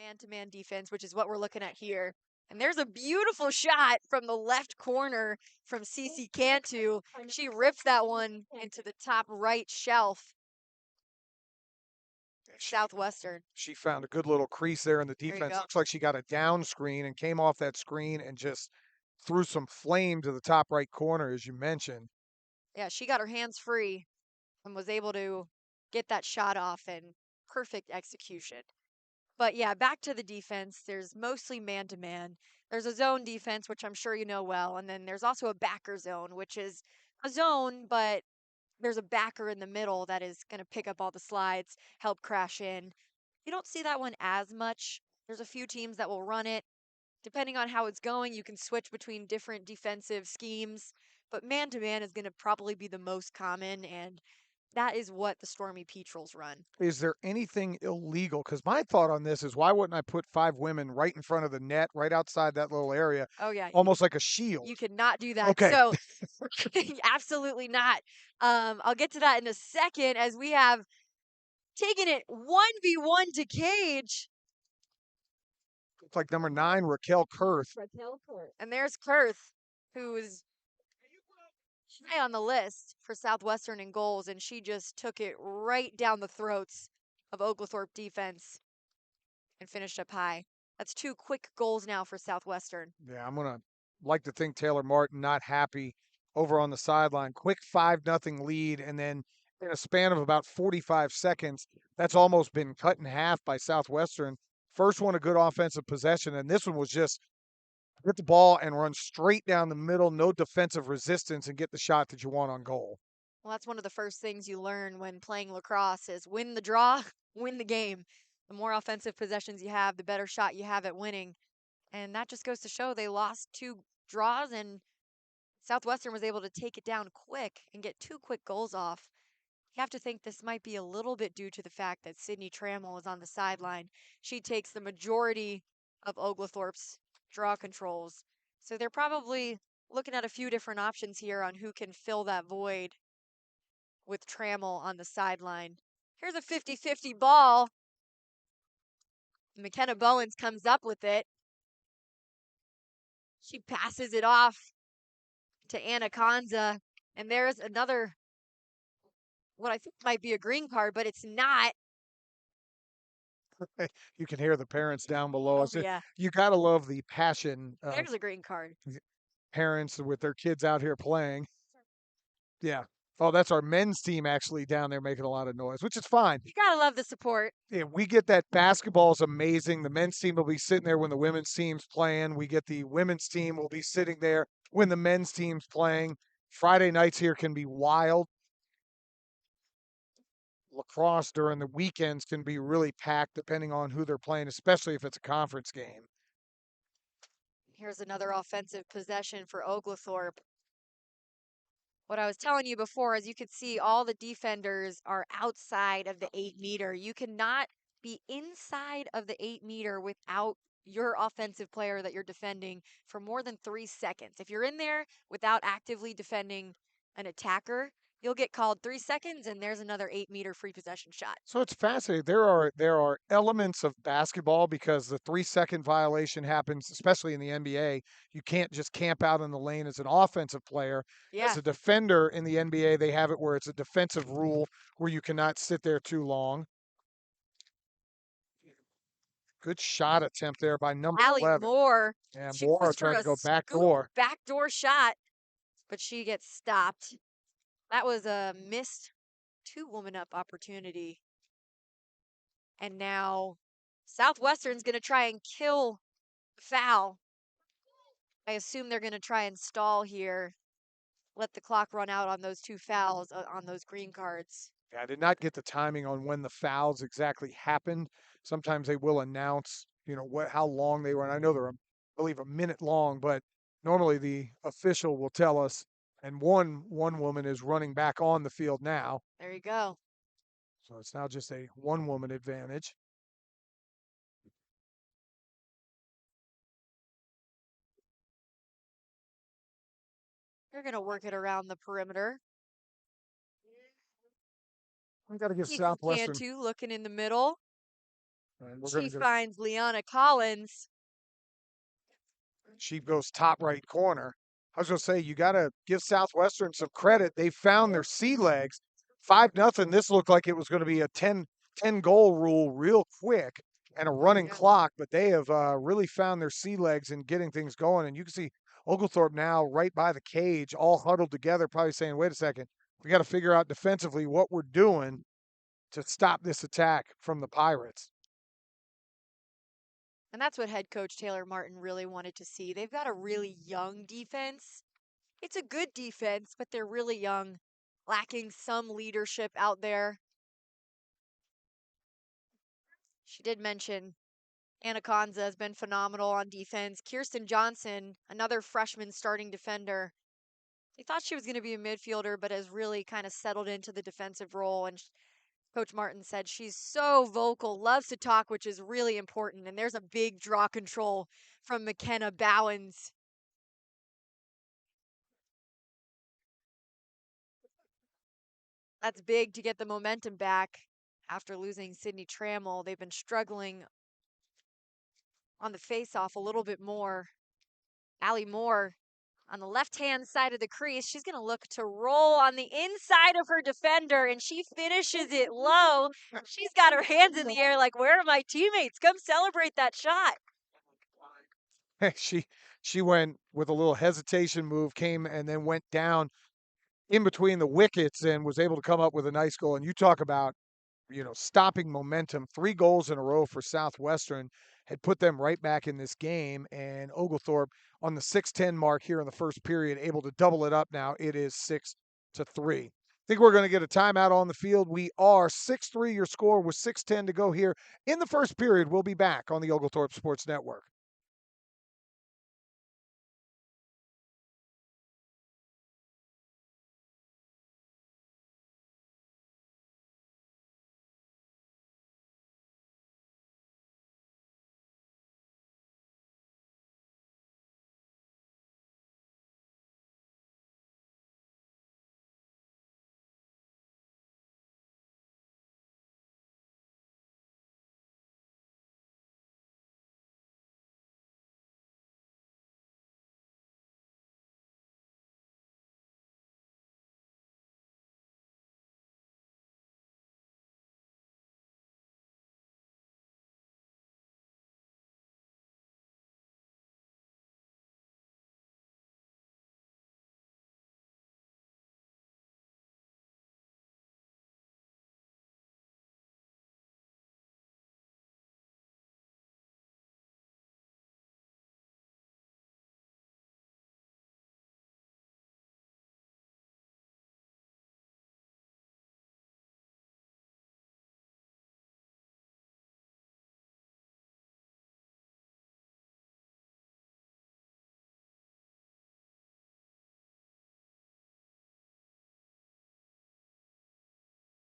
man-to-man defense, which is what we're looking at here. And there's a beautiful shot from the left corner from Cece Cantu. She ripped that one into the top right shelf. Southwestern. She found a good little crease there in the There you defense. go. Looks like she got a down screen and came off that screen and just threw some flame to the top right corner, as you mentioned. Yeah, she got her hands free and was able to get that shot off, and perfect execution. But yeah, back to the defense. There's mostly man-to-man. There's a zone defense, which I'm sure you know well, and then there's also a backer zone, which is a zone, but there's a backer in the middle that is going to pick up all the slides, help crash in. You don't see that one as much. There's a few teams that will run it. Depending on how it's going, you can switch between different defensive schemes, but man-to-man is going to probably be the most common, and that is what the Stormy Petrels run. Is there anything illegal? Because my thought on this is, why wouldn't I put 5 women right in front of the net, right outside that little area, Oh yeah, almost like a shield? you could not do that. Okay. So absolutely not. I'll get to that in a second, as we have taken it 1v1 to cage. It's like number 9, Raquel Kurth. And there's Kurth, who is high on the list for Southwestern in goals, and she just took it right down the throats of Oglethorpe defense and finished up high. That's 2 quick goals now for Southwestern. Yeah, I'm gonna like to think Taylor Martin not happy over on the sideline. Quick 5-0 lead, and then in a span of about 45 seconds, that's almost been cut in half by Southwestern. First one, a good offensive possession, and this one was just get the ball and run straight down the middle, no defensive resistance, and get the shot that you want on goal. Well, that's one of the first things you learn when playing lacrosse is win the draw, win the game. The more offensive possessions you have, the better shot you have at winning. And that just goes to show they lost 2 draws, and Southwestern was able to take it down quick and get 2 quick goals off. You have to think this might be a little bit due to the fact that Sydney Trammell is on the sideline. She takes the majority of Oglethorpe's draw controls. So they're probably looking at a few different options here on who can fill that void with Trammell on the sideline. Here's a 50-50 ball. McKenna Bowens comes up with it. She passes it off to Anna Kanza, and there's another, what I think might be a green card, but it's not. You can hear the parents down below us. Yeah, You got to love the passion of there's a green card. parents with their kids out here playing. Yeah. Oh, that's our men's team actually down there making a lot of noise, which is fine. You gotta love the support. Yeah, we get that. Basketball is amazing. The men's team will be sitting there when the women's team's playing. We get the women's team will be sitting there when the men's team's playing. Friday nights here can be wild. Lacrosse during the weekends can be really packed depending on who they're playing, especially if it's a conference game. Here's another offensive possession for Oglethorpe. What I was telling you before is you could see all the defenders are outside of the 8-meter. You cannot be inside of the 8-meter without your offensive player that you're defending for more than 3 seconds. If you're in there without actively defending an attacker, you'll get called 3 seconds, and there's another 8-meter free possession shot. So it's fascinating. There are elements of basketball because the 3-second violation happens, especially in the NBA. You can't just camp out in the lane as an offensive player. Yeah. As a defender in the NBA, they have it where it's a defensive rule where you cannot sit there too long. Good shot attempt there by number Allie 11. Moore. Yeah, She Moore goes for trying a to go back scoop door. backdoor shot, but she gets stopped. That was a missed 2-woman up opportunity. And now Southwestern's going to try and kill the foul. I assume they're going to try and stall here, let the clock run out on those 2 fouls on those green cards. Yeah, I did not get the timing on when the fouls exactly happened. Sometimes they will announce, how long they were. And I know they're, I believe, a minute long, but normally the official will tell us. And one woman is running back on the field now. There you go. So it's now just a 1-woman advantage. They're going to work it around the perimeter. We got to give Southwestern. Cantu looking in the middle. And we're She going to go. finds Liana Collins. She goes top right corner. I was going to say, you got to give Southwestern some credit. They found their sea legs. 5-0. This looked like it was going to be a 10 goal rule real quick and a running clock, but they have really found their sea legs in getting things going. And you can see Oglethorpe now right by the cage, all huddled together, probably saying, wait a second, we got to figure out defensively what we're doing to stop this attack from the Pirates. And that's what head coach Taylor Martin really wanted to see. They've got a really young defense. It's a good defense, but they're really young, lacking some leadership out there. She did mention Anaconza has been phenomenal on defense. Kirsten Johnson, another freshman starting defender. They thought she was going to be a midfielder, but has really kind of settled into the defensive role. And Coach Martin said she's so vocal, loves to talk, which is really important. And there's a big draw control from McKenna Bowens. That's big to get the momentum back after losing Sydney Trammell. They've been struggling on the face-off a little bit more. Allie Moore on the left-hand side of the crease. She's going to look to roll on the inside of her defender, and she finishes it low. She's got her hands in the air like, where are my teammates? Come celebrate that shot. She went with a little hesitation move, came and then went down in between the wickets and was able to come up with a nice goal. And you talk about, stopping momentum. 3 goals in a row for Southwestern had put them right back in this game. And Oglethorpe on the 6:10 mark here in the first period, able to double it up now. It is 6-3. Think we're going to get a timeout on the field. We are 6-3 your score with 6:10 to go here in the first period. We'll be back on the Oglethorpe Sports Network.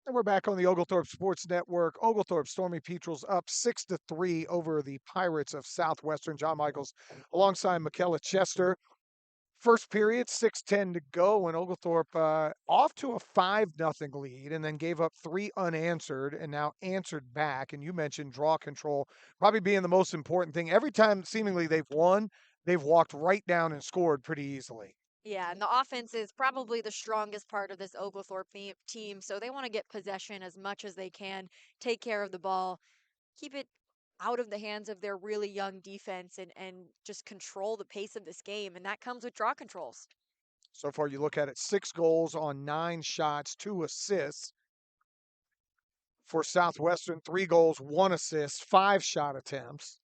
And we're back on the Oglethorpe Sports Network. Oglethorpe Stormy Petrels up 6-3 over the Pirates of Southwestern. John Michaels alongside Michaela Chester. First period, 6:10 to go, and Oglethorpe off to a 5-0 lead, and then gave up 3 unanswered, and now answered back. And you mentioned draw control probably being the most important thing. Every time seemingly they've won, they've walked right down and scored pretty easily. Yeah, and the offense is probably the strongest part of this Oglethorpe team, so they want to get possession as much as they can, take care of the ball, keep it out of the hands of their really young defense, and just control the pace of this game, and that comes with draw controls. So far, you look at it, 6 goals on 9 shots, 2 assists. For Southwestern, 3 goals, 1 assist, 5 shot attempts.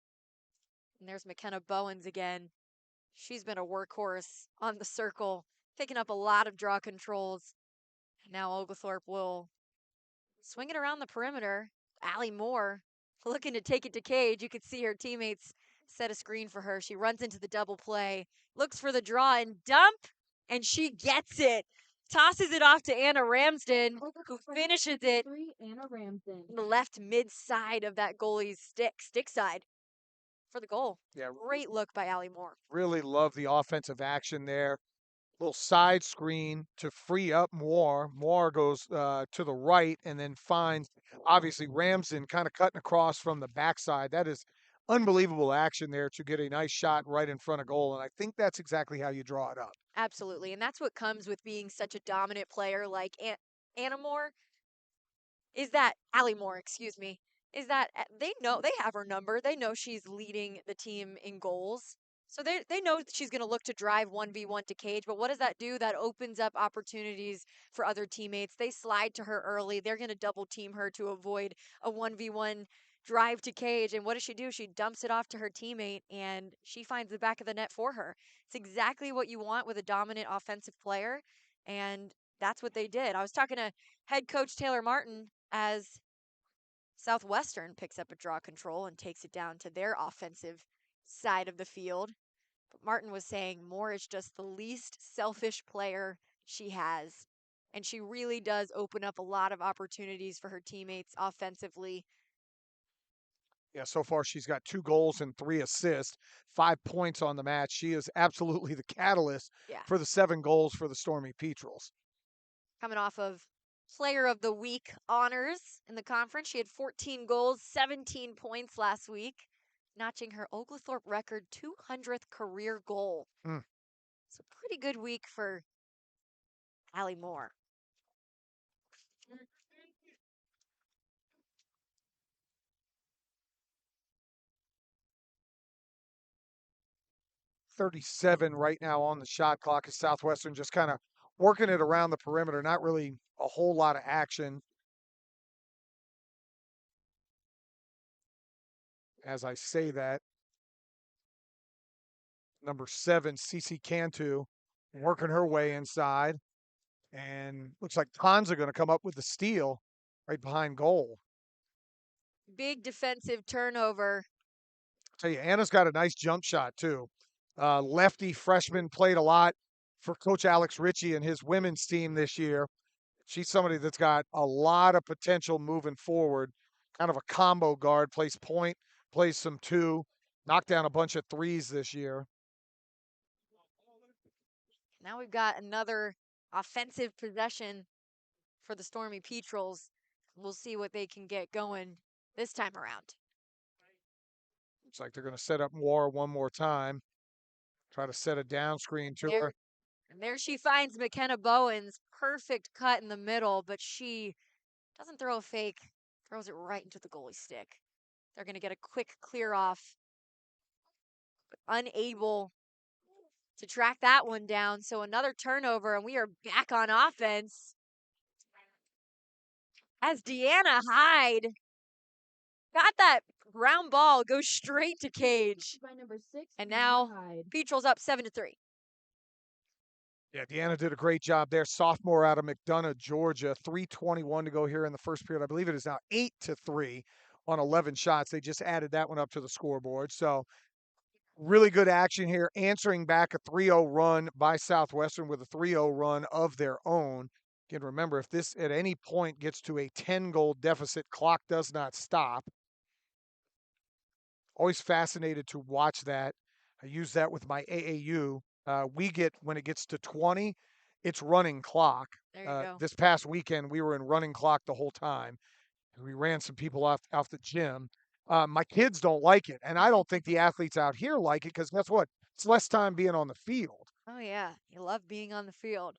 And there's McKenna Bowens again. She's been a workhorse on the circle, picking up a lot of draw controls. Now Oglethorpe will swing it around the perimeter. Allie Moore looking to take it to cage. You could see her teammates set a screen for her. She runs into the double play, looks for the draw and dump, and she gets it. Tosses it off to Anna Ramsden, who finishes it in the left mid side of that goalie's stick side for the goal. Yeah, Great look by Allie Moore. really love the offensive action there. little side screen to free up Moore. Moore goes to the right and then finds, obviously, Ramsden kind of cutting across from the backside. That is unbelievable action there to get a nice shot right in front of goal. And I think that's exactly how you draw it up. Absolutely. And that's what comes with being such a dominant player like Anna Moore. Is that Allie Moore, excuse me, is that they know they have her number. They know she's leading the team in goals. So they know that she's going to look to drive 1v1 to Cage, but what does that do? That opens up opportunities for other teammates. They slide to her early. They're going to double team her to avoid a 1v1 drive to Cage. And what does she do? She dumps it off to her teammate and she finds the back of the net for her. It's exactly what you want with a dominant offensive player. And that's what they did. I was talking to head coach Taylor Martin as Southwestern picks up a draw control and takes it down to their offensive side of the field. But Martin was saying Moore is just the least selfish player she has. And she really does open up a lot of opportunities for her teammates offensively. Yeah, so far she's got 2 goals and 3 assists, 5 points on the match. She is absolutely the catalyst Yeah. for the 7 goals for the Stormy Petrels. Coming off of Player of the Week honors in the conference. She had 14 goals, 17 points last week, notching her Oglethorpe record 200th career goal. Mm. It's a pretty good week for Allie Moore. 37 right now on the shot clock as Southwestern just kind of working it around the perimeter. Not really a whole lot of action. As I say that, number 7, Cece Cantu, working her way inside. And looks like Tanza going to come up with the steal right behind goal. Big defensive turnover. I'll tell you, Anna's got a nice jump shot, too. Lefty freshman, played a lot for Coach Alex Ritchie and his women's team this year. She's somebody that's got a lot of potential moving forward. Kind of a combo guard, plays point, plays some two, knocked down a bunch of threes this year. Now we've got another offensive possession for the Stormy Petrels. We'll see what they can get going this time around. Looks like they're going to set up Moore one more time. Try to set a down screen to her. And there she finds McKenna Bowens. Perfect cut in the middle, but she doesn't throw a fake, throws it right into the goalie stick. They're going to get a quick clear off, but unable to track that one down. So another turnover, and we are back on offense. As Deanna Hyde got that ground ball, goes straight to Cage. By number 6, And now Hyde. Petrel's up 7-3. Yeah, Deanna did a great job there. Sophomore out of McDonough, Georgia. 3:21 to go here in the first period. I believe it is now 8-3 on 11 shots. They just added that one up to the scoreboard. So really good action here, answering back a 3-0 run by Southwestern with a 3-0 run of their own. Again, remember, if this at any point gets to a 10-goal deficit, clock does not stop. Always fascinated to watch that. I use that with my AAU. We get, when it gets to 20, it's running clock. There you go. This past weekend, we were in running clock the whole time. We ran some people off the gym. My kids don't like it, and I don't think the athletes out here like it because guess what? It's less time being on the field. Oh, yeah. You love being on the field.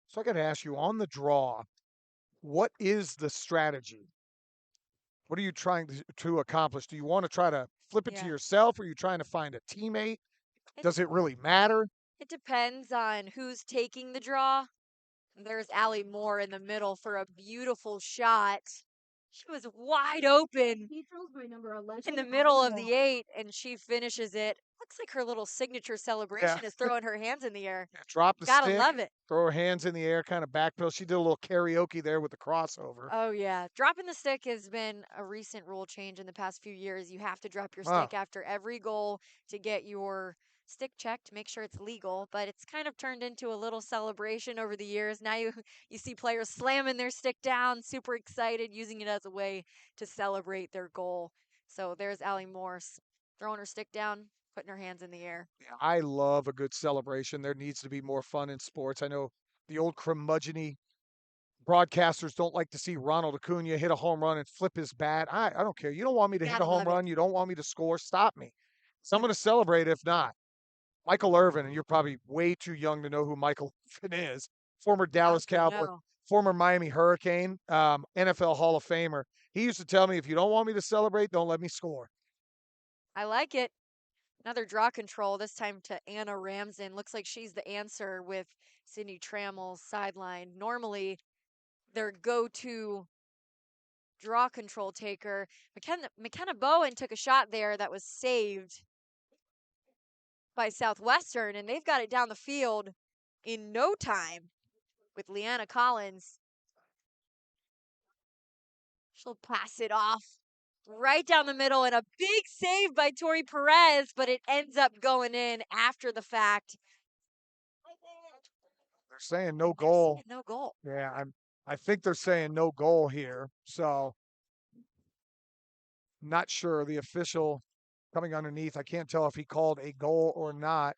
So I got to ask you on the draw, what is the strategy? What are you trying to accomplish? Do you want to try to flip it to Yeah. yourself? Or are you trying to find a teammate? Does it really matter? It depends on who's taking the draw. There's Allie Moore in the middle for a beautiful shot. She was wide open Petrels by number 11. in the middle of the 8, and she finishes it. Looks like her little signature celebration is throwing her hands in the air. Yeah, drop the Gotta stick, love it. throw her hands in the air, kind of backpedal. She did a little karaoke there with the crossover. Oh, yeah. Dropping the stick has been a recent rule change in the past few years. You have to drop your Wow. stick after every goal to get your stick check to make sure it's legal, but it's kind of turned into a little celebration over the years. Now you see players slamming their stick down, super excited, using it as a way to celebrate their goal. So there's Allie Morse throwing her stick down, putting her hands in the air. Yeah, I love a good celebration. There needs to be more fun in sports. I know the old curmudgeony broadcasters don't like to see Ronald Acuna hit a home run and flip his bat. I don't care. You don't want me to hit a Gotta home love it. run. You don't want me to score. Stop me. So I'm going to celebrate if not. Michael Irvin, and you're probably way too young to know who Michael Irvin is. Former Not Dallas to Cowboy, know. former Miami Hurricane, NFL Hall of Famer. He used to tell me, if you don't want me to celebrate, don't let me score. I like it. Another draw control, this time to Anna Ramsden. Looks like she's the answer with Sydney Trammell's sideline. Normally, their go-to draw control taker. McKenna Bowen took a shot there that was saved by Southwestern, and they've got it down the field in no time with Leanna Collins. She'll pass it off right down the middle, and a big save by Tori Perez, but it ends up going in after the fact. They're saying no They're saying goal. no goal. Yeah, I think they're saying no goal here. So not sure. The official coming underneath. I can't tell if he called a goal or not.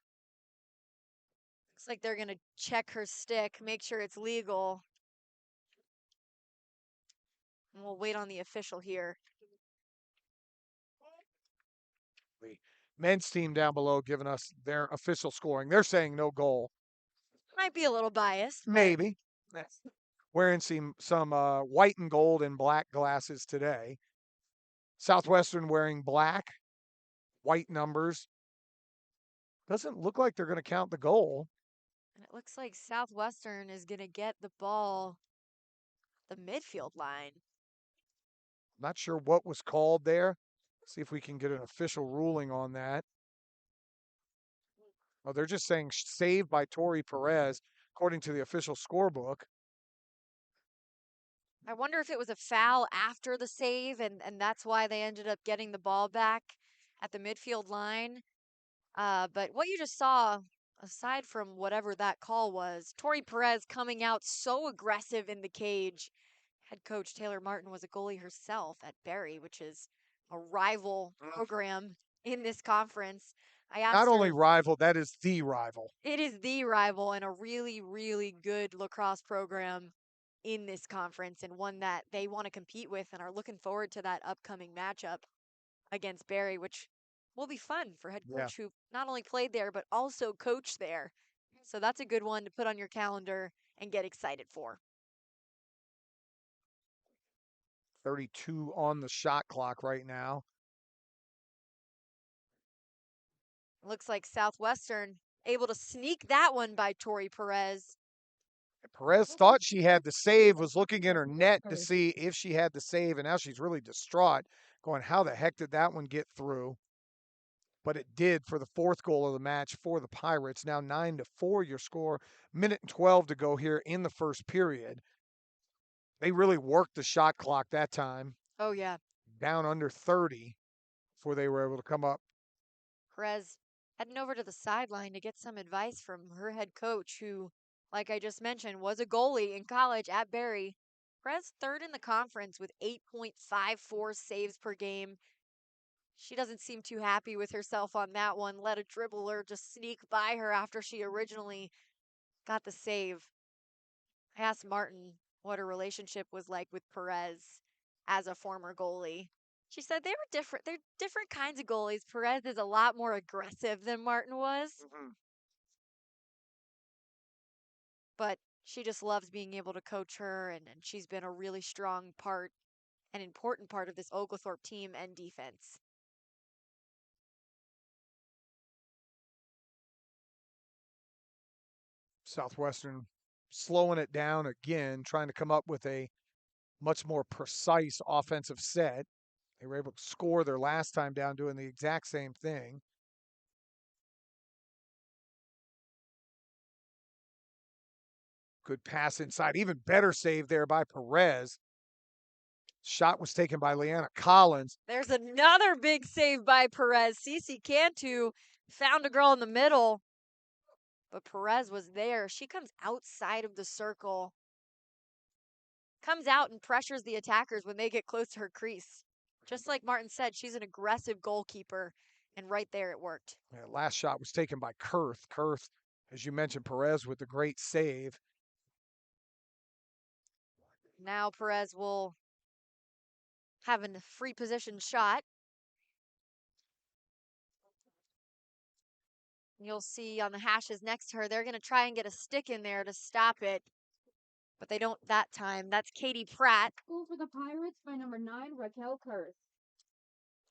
Looks like they're going to check her stick, make sure it's legal. And we'll wait on the official here. The men's team down below giving us their official scoring. They're saying no goal. Might be a little biased, but Maybe. Wearing some white and gold and black glasses today. Southwestern wearing black, white numbers. Doesn't look like they're going to count the goal. and it looks like Southwestern is going to get the ball the midfield line. Not sure what was called there. See if we can get an official ruling on that. Oh, they're just saying saved by Tori Perez, according to the official scorebook. I wonder if it was a foul after the save, and that's why they ended up getting the ball back at the midfield line. But what you just saw, aside from whatever that call was, Tori Perez coming out so aggressive in the cage. Head coach Taylor Martin was a goalie herself at Barry, which is a rival program in this conference. I Not asked only her, rival, that is the rival. it is the rival and a really, really good lacrosse program in this conference, and one that they want to compete with and are looking forward to that upcoming matchup against Barry, which will be fun for head Yeah. coach who not only played there but also coached there. So that's a good one to put on your calendar and get excited for. 32 on the shot clock right now. Looks like Southwestern able to sneak that one by Tori Perez. Perez thought she had the save, was looking in her net to see if she had the save, and now she's really distraught, going, how the heck did that one get through? But it did for the fourth goal of the match for the Pirates. Now 9-4 your score. Minute and 12 to go here in the first period. They really worked the shot clock that time. Oh, yeah. Down under 30 before they were able to come up. Perez heading over to the sideline to get some advice from her head coach, who, like I just mentioned, was a goalie in college at Barry. Perez third in the conference with 8.54 saves per game. She doesn't seem too happy with herself on that one. Let a dribbler just sneak by her after she originally got the save. I asked Martin what her relationship was like with Perez as a former goalie. She said they were different. They're different kinds of goalies. Perez is a lot more aggressive than Martin was, but she just loves being able to coach her, and she's been a really strong part, an important part of this Oglethorpe team and defense. Southwestern slowing it down again, trying to come up with a much more precise offensive set. They were able to score their last time down doing the exact same thing. Good pass inside. Even better save there by Perez. Shot was taken by Leanna Collins. There's another big save by Perez. Cece Cantu found a girl in the middle, but Perez was there. She comes outside of the circle, comes out and pressures the attackers when they get close to her crease. Just like Martin said, she's an aggressive goalkeeper, and right there it worked. Yeah, last shot was taken by Kurth. Kurth, as you mentioned, Perez with the great save. Now Perez will have a free position shot. You'll see on the hashes next to her, they're going to try and get a stick in there to stop it, but they don't that time. That's Katie Pratt. Goal for the Pirates by number 9, Raquel Kurth.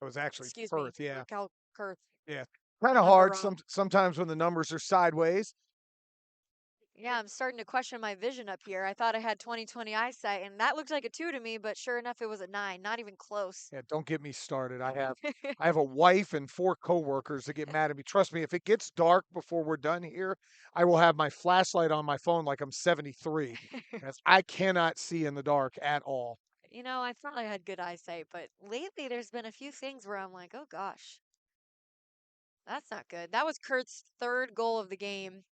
It was actually Excuse me, Kurth, yeah. Raquel Kurth. Yeah. Kind of Number hard wrong. sometimes when the numbers are sideways. Yeah, I'm starting to question my vision up here. I thought I had 20/20 eyesight, and that looked like a 2 to me, but sure enough, it was a 9. Not even close. Yeah, don't get me started. I have a wife and 4 coworkers that get mad at me. Trust me, if it gets dark before we're done here, I will have my flashlight on my phone like I'm 73. I cannot see in the dark at all. You know, I thought I had good eyesight, but lately there's been a few things where I'm like, oh gosh, that's not good. That was Kurt's third goal of the game.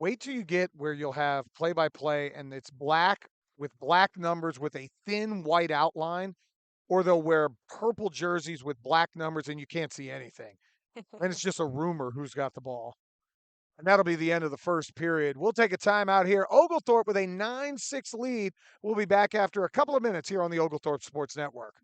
Wait till you get where you'll have play-by-play and it's black with black numbers with a thin white outline, or they'll wear purple jerseys with black numbers and you can't see anything. And it's just a rumor who's got the ball. And that'll be the end of the first period. We'll take a timeout here. Oglethorpe with a 9-6 lead. We'll be back after a couple of minutes here on the Oglethorpe Sports Network.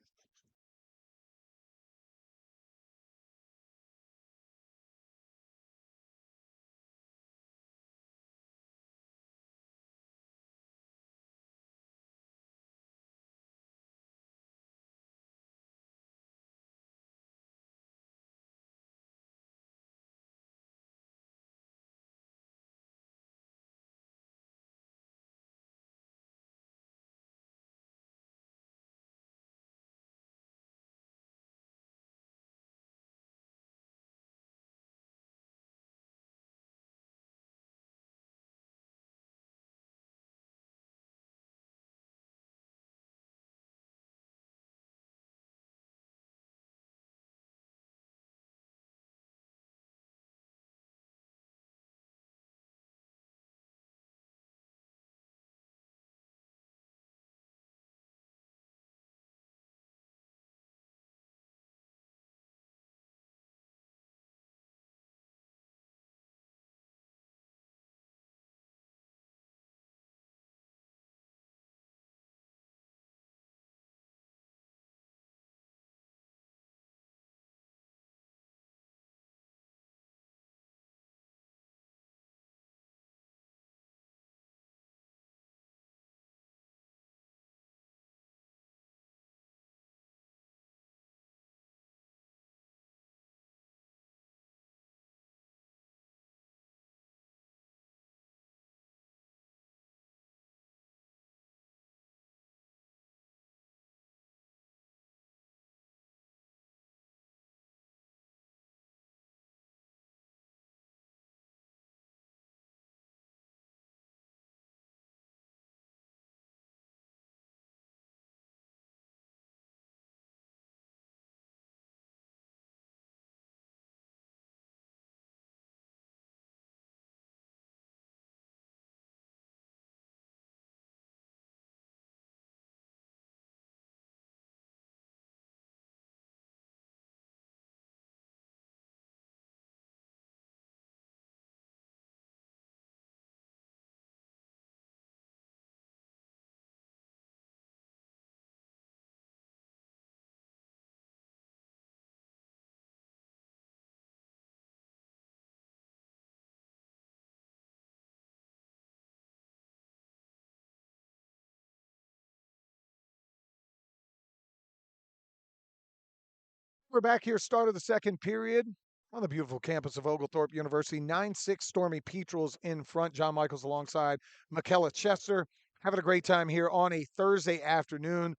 We're back here, start of the second period on the beautiful campus of Oglethorpe University. 9-6 Stormy Petrels in front. John Michaels alongside Michaela Chester. Having a great time here on a Thursday afternoon.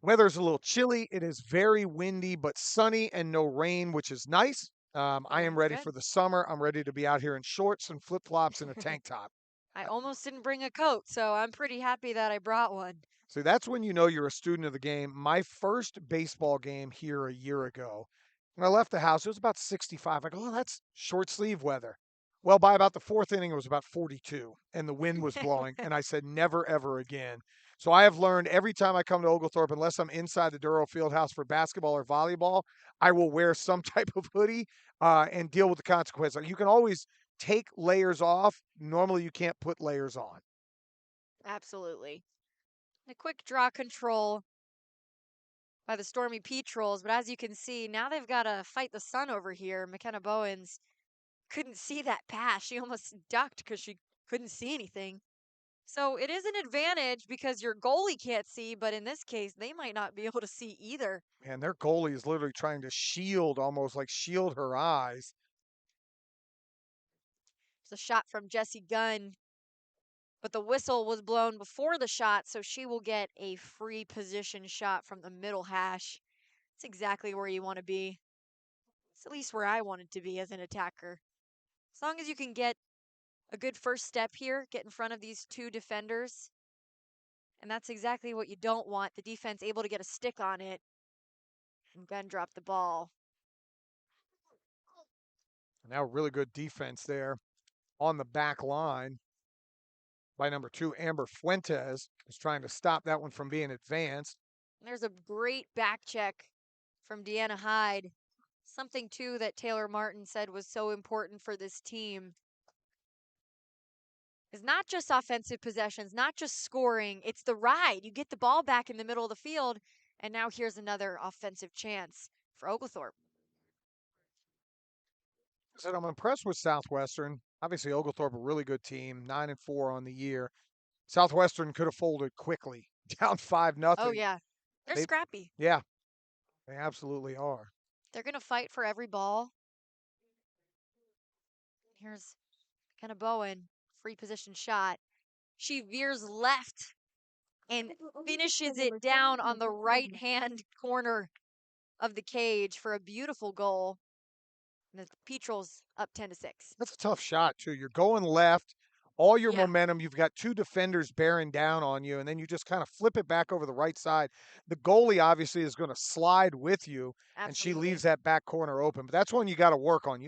Weather's a little chilly. It is very windy, but sunny and no rain, which is nice. I am ready Good. for the summer. I'm ready to be out here in shorts and flip flops and a tank top. I almost didn't bring a coat, so I'm pretty happy that I brought one. So that's when you know you're a student of the game. My first baseball game here a year ago, When I left the house, it was about 65. I go, oh, that's short sleeve weather. Well, by about the fourth inning, it was about 42, and the wind was blowing. And I said, never, ever again. So I have learned every time I come to Oglethorpe, unless I'm inside the Duro Fieldhouse for basketball or volleyball, I will wear some type of hoodie and deal with the consequences. Like, you can always take layers off. Normally, you can't put layers on. Absolutely. A quick draw control by the Stormy Petrels, but as you can see, now they've got to fight the sun over here. McKenna Bowens couldn't see that pass. She almost ducked because she couldn't see anything. So it is an advantage because your goalie can't see, but in this case, they might not be able to see either. And their goalie is literally trying to shield, almost like shield her eyes. It's a shot from Jessie Gunn, but the whistle was blown before the shot, so she will get a free position shot from the middle hash. It's exactly where you want to be. It's at least where I wanted to be as an attacker. As long as you can get a good first step here, get in front of these two defenders. And that's exactly what you don't want. The defense able to get a stick on it. And Gunn dropped the ball. Now, really good defense there on the back line by number 2, Amber Fuentes, is trying to stop that one from being advanced. And there's a great back check from Deanna Hyde. Something, too, that Taylor Martin said was so important for this team is not just offensive possessions, not just scoring, it's the ride. You get the ball back in the middle of the field, and now here's another offensive chance for Oglethorpe. I said I'm impressed with Southwestern. Obviously, Oglethorpe a really good team, 9-4 on the year. Southwestern could have folded quickly, down 5-0. Oh, yeah. They're They, scrappy. yeah, they absolutely are. They're going to fight for every ball. Here's Kenna Bowen, free position shot. She veers left and finishes it down on the right hand corner of the cage for a beautiful goal. And the Petrels up 10-6. That's a tough shot, too. You're going left, all your Yeah, momentum. You've got 2 defenders bearing down on you, and then you just kind of flip it back over the right side. The goalie obviously is going to slide with you, and she absolutely. leaves that back corner open. But that's one you got to work on.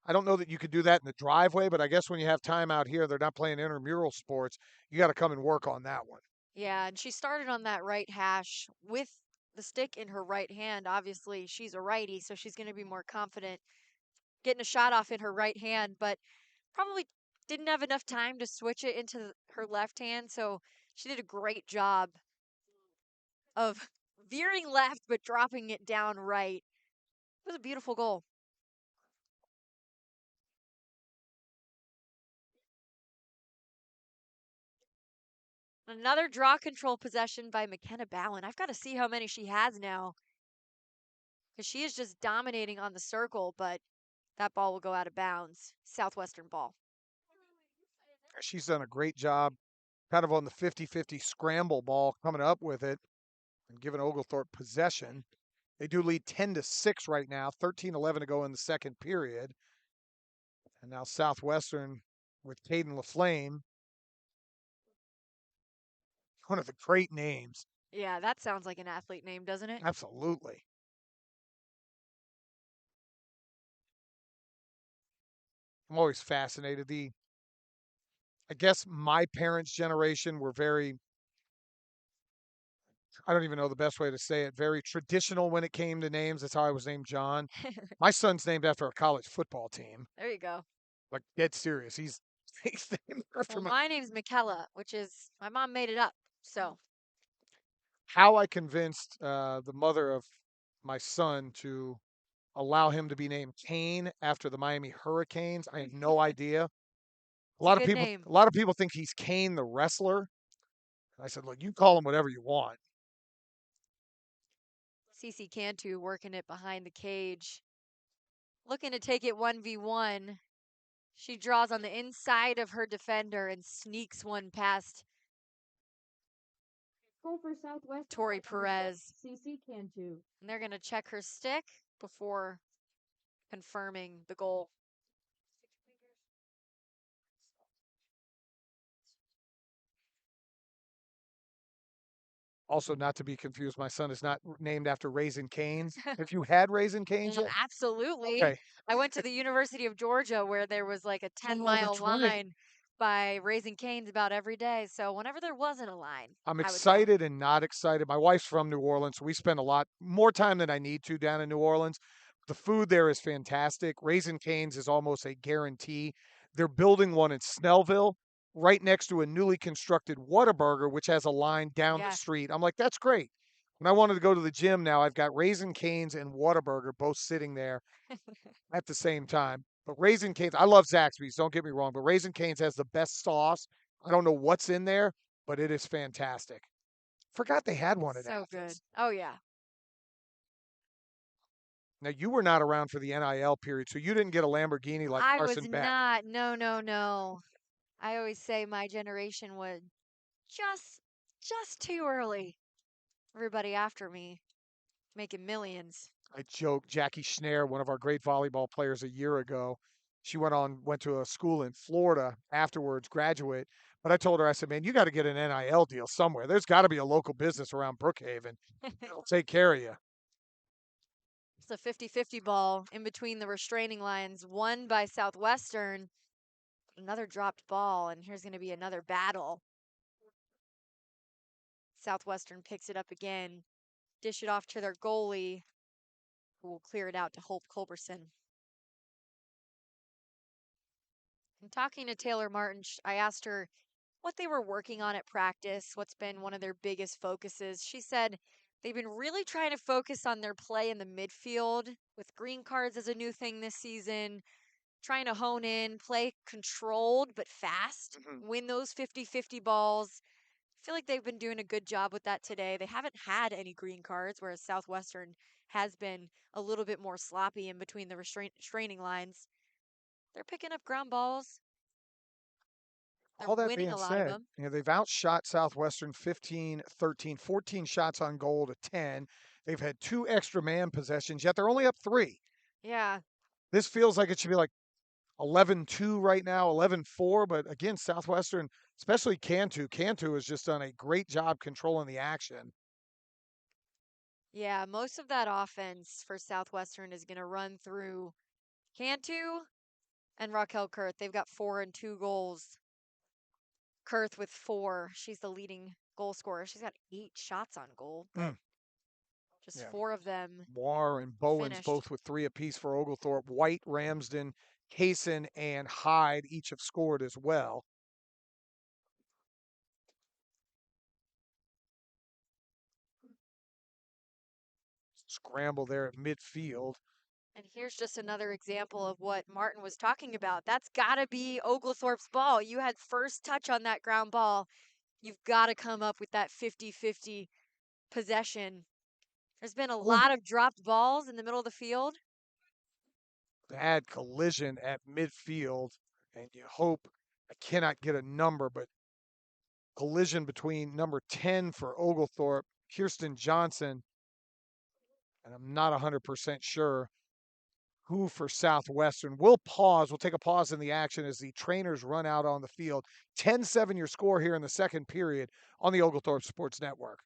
I don't know that you could do that in the driveway, but I guess when you have time out here, they're not playing intramural sports. You got to come and work on that one. Yeah, and she started on that right hash with the stick in her right hand. Obviously, she's a righty, so she's going to be more confident getting a shot off in her right hand, but probably didn't have enough time to switch it into her left hand, so she did a great job of veering left but dropping it down right. It was a beautiful goal. Another draw control possession by McKenna Bowen. I've got to see how many she has now because she is just dominating on the circle, but that ball will go out of bounds. Southwestern ball. She's done a great job kind of on the 50-50 scramble ball coming up with it and giving Oglethorpe possession. They do lead 10-6 right now, 13-11 to go in the second period. And now Southwestern with Caden LaFlame, one of the great names. Yeah, that sounds like an athlete name, doesn't it? Absolutely. I'm always fascinated. I guess my parents' generation were very, I don't even know the best way to say it, very traditional when it came to names. That's how I was named John. My son's named after a college football team. There you go. Like, dead serious. He's named after Well, my name's Michaela, which is my mom made it up. So how I convinced the mother of my son to allow him to be named Kane after the Miami Hurricanes. I have no idea. it's a good name. A lot of people think he's Kane the wrestler. I said, look, you call him whatever you want. Cece Cantu working it behind the cage. Looking to take it 1v1. She draws on the inside of her defender and sneaks one past Goal for Southwest. Tori Perez. CC Cantu. And they're going to check her stick before confirming the goal. Also, not to be confused, my son is not named after Raising Cane's. Have you had Raising Cane's yet? Absolutely. Okay. I went to the University of Georgia where there was like a Oh, 10-mile that's right. line by Raising Cane's about every day. So whenever there wasn't a line, I'm I would go. excited and not excited. My wife's from New Orleans, so we spend a lot more time than I need to down in New Orleans. The food there is fantastic. Raising Cane's is almost a guarantee. They're building one in Snellville right next to a newly constructed Whataburger, which has a line down the Yeah. street. I'm like, that's great. When I wanted to go to the gym now, I've got Raising Cane's and Whataburger both sitting there at the same time. But Raising Cane's, I love Zaxby's, don't get me wrong, but Raising Cane's has the best sauce. I don't know what's in there, but it is fantastic. Forgot they had one in So good. Athens. Oh, yeah. Now you were not around for the NIL period, so you didn't get a Lamborghini like I was Carson Beck. not. No, no, no. I always say my generation was just just too early. Everybody after me making millions. I joke, Jackie Schneer, one of our great volleyball players a year ago, she went to a school in Florida afterwards, graduate. But I told her, I said, man, you got to get an NIL deal somewhere. There's got to be a local business around Brookhaven that'll take care of you. It's a 50-50 ball in between the restraining lines, won by Southwestern. Another dropped ball, and here's going to be another battle. Southwestern picks it up again, dish it off to their goalie, who will clear it out to Hope Culberson. And talking to Taylor Martin, I asked her what they were working on at practice, what's been one of their biggest focuses. She said they've been really trying to focus on their play in the midfield with green cards as a new thing this season, trying to hone in, play controlled but fast, win those 50-50 balls. I feel like they've been doing a good job with that today. They haven't had any green cards, whereas Southwestern has been a little bit more sloppy in between the restraining lines. They're picking up ground balls. They're All that winning being a lot of said, them. they've outshot Southwestern 15-13, 14 shots on goal to 10. They've had 2 extra man possessions, yet they're only up 3. Yeah. This feels like it should be like 11-2 right now, 11-4. But again, Southwestern, especially Cantu has just done a great job controlling the action. Yeah, most of that offense for Southwestern is going to run through Cantu and Raquel Kurth. They've got 4 and 2 goals. Kurth with 4. She's the leading goal scorer. She's got 8 shots on goal, but just Yeah. 4 of them Moir and Bowens finished. both with 3 apiece for Oglethorpe. White, Ramsden, Kaysen, and Hyde each have scored as well. Scramble there at midfield. And here's just another example of what Martin was talking about. That's got to be Oglethorpe's ball. You had first touch on that ground ball. You've got to come up with that 50-50 possession. There's been a lot of dropped balls in the middle of the field. Bad collision at midfield, and you hope, I cannot get a number, but collision between number 10 for Oglethorpe, Kirsten Johnson, and I'm not 100% sure who for Southwestern. We'll pause. We'll take a pause in the action as the trainers run out on the field. 10-7 your score here in the second period on the Oglethorpe Sports Network.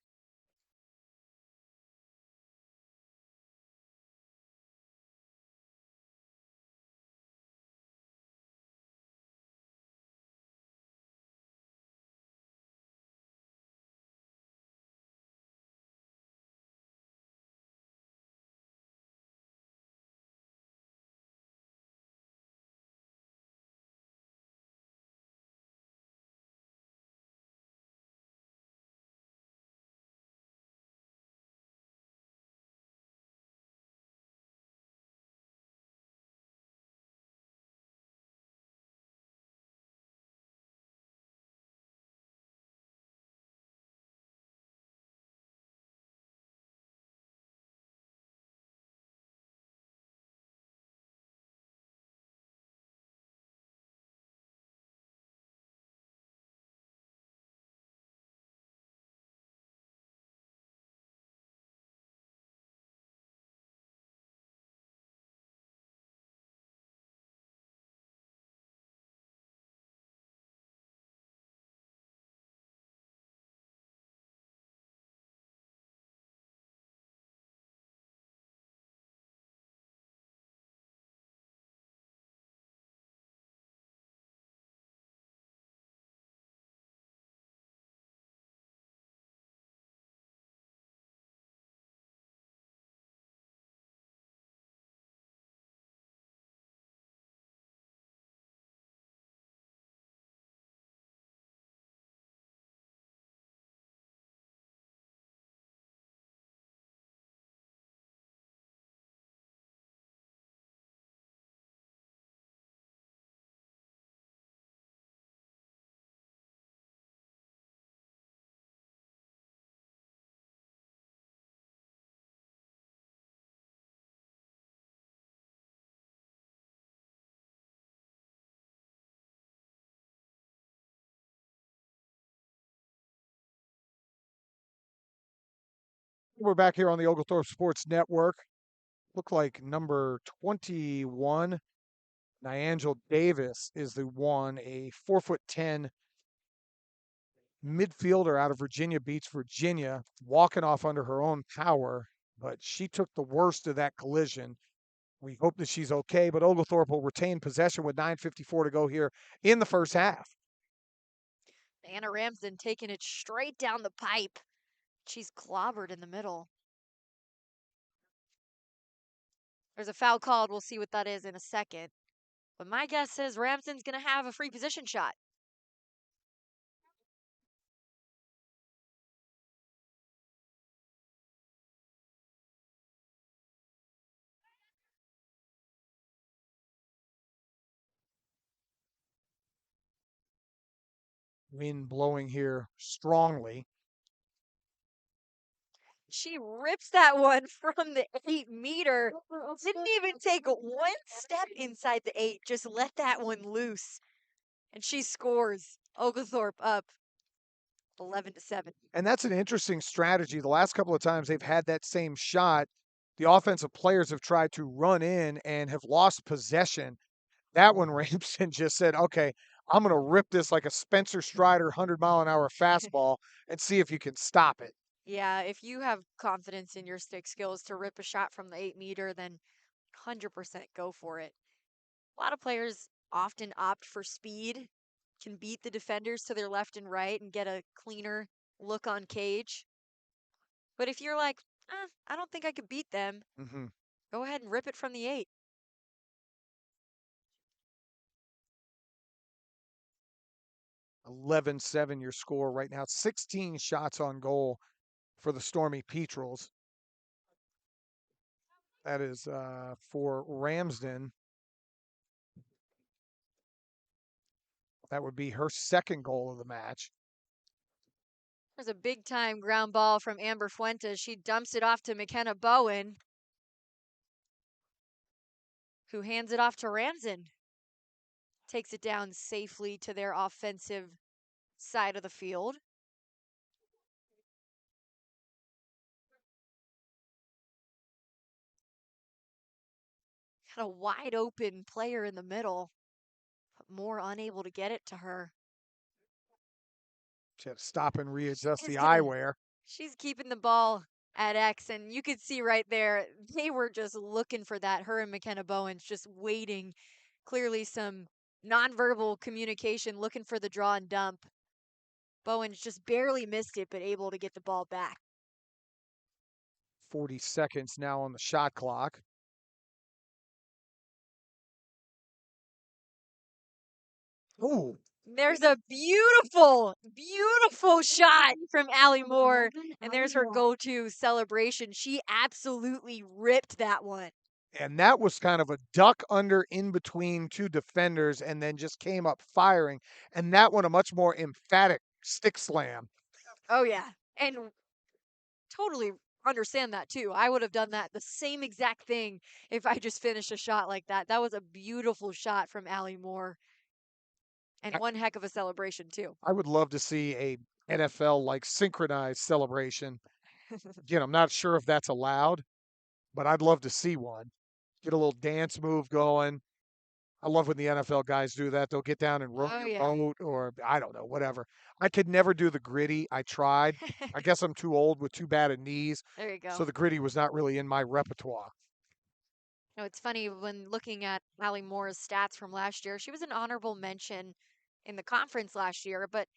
We're back here on the Oglethorpe Sports Network. Look like number 21, Niangel Davis, is the one, a 4'10" midfielder out of Virginia Beach, Virginia, walking off under her own power, but she took the worst of that collision. We hope that she's okay, but Oglethorpe will retain possession with 9:54 to go here in the first half. Anna Ramsden taking it straight down the pipe. She's clobbered in the middle. There's a foul called. We'll see what that is in a second. But my guess is Ramsden's going to have a free position shot. Wind blowing here strongly. She rips that one from the 8-meter. Didn't even take one step inside the 8. Just let that one loose. And she scores. Oglethorpe up 11-7. And that's an interesting strategy. The last couple of times they've had that same shot, the offensive players have tried to run in and have lost possession. That one, Ramsden just said, okay, I'm going to rip this like a Spencer Strider 100-mile-an-hour fastball and see if you can stop it. Yeah, if you have confidence in your stick skills to rip a shot from the 8-meter, then 100% go for it. A lot of players often opt for speed, can beat the defenders to their left and right and get a cleaner look on cage. But if you're like, I don't think I could beat them, go ahead and rip it from the 8. 11-7 your score right now. 16 shots on goal for the Stormy Petrels. That is for Ramsden. That would be her second goal of the match. There's a big time ground ball from Amber Fuentes. She dumps it off to McKenna Bowen, who hands it off to Ramsden. Takes it down safely to their offensive side of the field. Got a wide open player in the middle, but Moore unable to get it to her. She had to stop and readjust the eyewear. She's keeping the ball at X, and you could see right there, they were just looking for that. Her and McKenna Bowen's just waiting. Clearly some nonverbal communication, looking for the draw and dump. Bowen's just barely missed it, but able to get the ball back. 40 seconds now on the shot clock. Ooh. There's a beautiful, beautiful shot from Allie Moore, and there's her go-to celebration. She absolutely ripped that one. And that was kind of a duck under in between two defenders and then just came up firing. And that one, a much more emphatic stick slam. Oh, yeah. And totally understand that, too. I would have done that, the same exact thing, if I just finished a shot like that. That was a beautiful shot from Allie Moore. And one heck of a celebration, too. I would love to see a NFL-like synchronized celebration. Again, I'm not sure if that's allowed, but I'd love to see one. Get a little dance move going. I love when the NFL guys do that. They'll get down and row your boat or I don't know, whatever. I could never do the gritty. I tried. I guess I'm too old with too bad of knees. There you go. So the gritty was not really in my repertoire. You know, it's funny when looking at Allie Moore's stats from last year, she was an honorable mention in the conference last year, but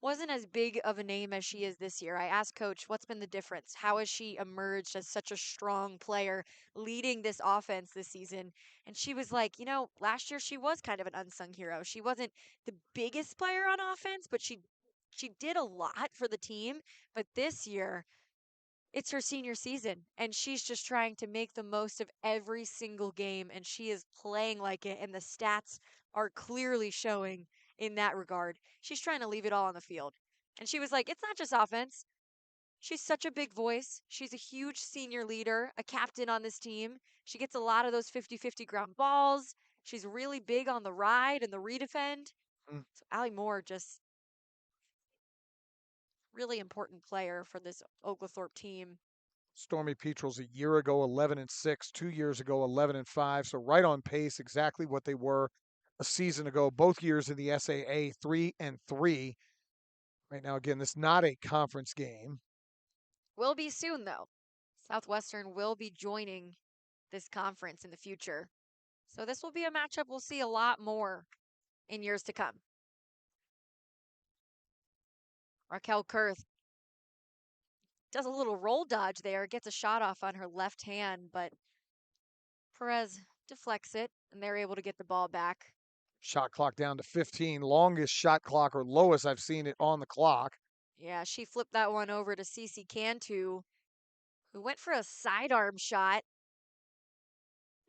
wasn't as big of a name as she is this year. I asked Coach, what's been the difference? How has she emerged as such a strong player leading this offense this season? And she was like, you know, last year she was kind of an unsung hero. She wasn't the biggest player on offense, but she did a lot for the team. But this year, it's her senior season, and she's just trying to make the most of every single game, and she is playing like it, and the stats are clearly showing in that regard. She's trying to leave it all on the field. And she was like, it's not just offense. She's such a big voice. She's a huge senior leader, a captain on this team. She gets a lot of those 50-50 ground balls. She's really big on the ride and the redefend. So Allie Moore just really important player for this Oglethorpe team. Stormy Petrels a year ago, 11-6. 2 years ago, 11-5. So right on pace, exactly what they were a season ago. Both years in the SAA, 3-3. Right now, again, this is not a conference game. Will be soon, though. Southwestern will be joining this conference in the future. So this will be a matchup we'll see a lot more in years to come. Raquel Kurth does a little roll dodge there, gets a shot off on her left hand, but Perez deflects it, and they're able to get the ball back. Shot clock down to 15. Longest shot clock or lowest I've seen it on the clock. Yeah, she flipped that one over to Cece Cantu, who went for a sidearm shot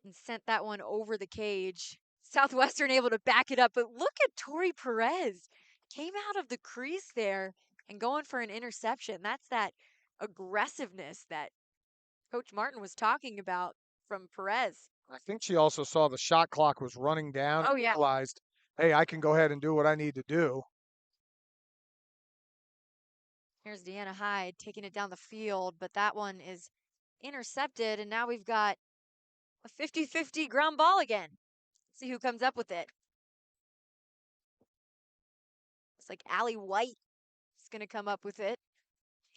and sent that one over the cage. Southwestern able to back it up, but look at Tori Perez. Came out of the crease there and going for an interception. That's that aggressiveness that Coach Martin was talking about from Perez. I think she also saw the shot clock was running down Oh, and yeah. realized, hey, I can go ahead and do what I need to do. Here's Deanna Hyde taking it down the field, but that one is intercepted, and now we've got a 50-50 ground ball again. See who comes up with it. It's like Allie White is going to come up with it.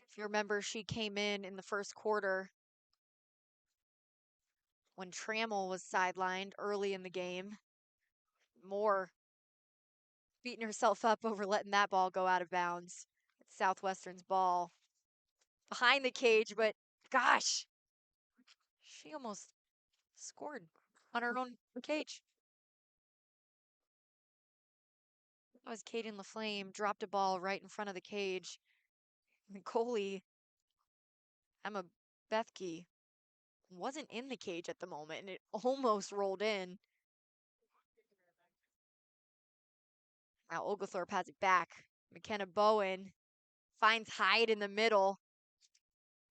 If you remember, she came in the first quarter when Trammell was sidelined early in the game. Moore beating herself up over letting that ball go out of bounds. It's Southwestern's ball behind the cage, but gosh, she almost scored on her own cage. That was Kaden LaFlame, dropped a ball right in front of the cage. And the goalie, Emma Bethke, wasn't in the cage at the moment, and it almost rolled in. Now Oglethorpe has it back. McKenna Bowen finds Hyde in the middle,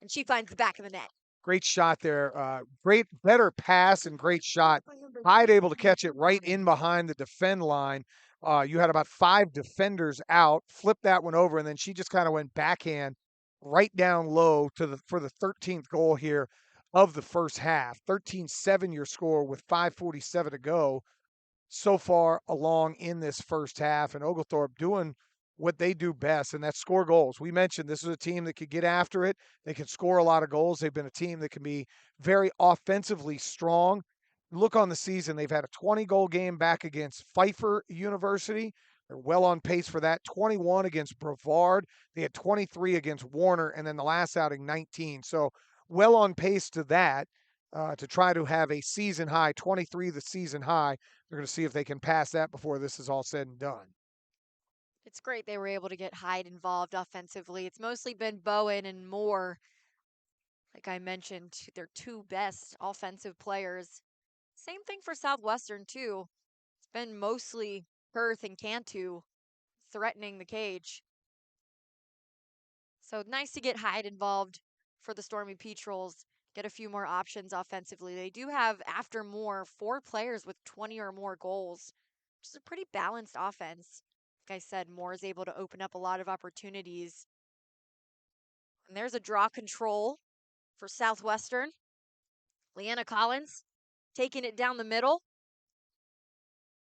and she finds the back of the net. Great shot there. Better pass and great shot. Hyde able to catch it right in behind the defend line. You had about 5 defenders out, flipped that one over, and then she just kind of went backhand right down low for the 13th goal here of the first half. 13-7 your score with 5:47 to go so far along in this first half, and Oglethorpe doing what they do best, and that's score goals. We mentioned this is a team that could get after it. They can score a lot of goals. They've been a team that can be very offensively strong. Look on the season, they've had a 20-goal game back against Pfeiffer University. They're well on pace for that. 21 against Brevard. They had 23 against Warner, and then the last outing, 19. So well on pace to that. To try to have a season high, 23 the season high. They're going to see if they can pass that before this is all said and done. It's great they were able to get Hyde involved offensively. It's mostly been Bowen and Moore. Like I mentioned, their two best offensive players. Same thing for Southwestern, too. It's been mostly Perth and Cantu threatening the cage. So nice to get Hyde involved for the Stormy Petrels. Get a few more options offensively. They do have, after Moore, 4 players with 20 or more goals, which is a pretty balanced offense. Like I said, Moore is able to open up a lot of opportunities. And there's a draw control for Southwestern. Leanna Collins taking it down the middle.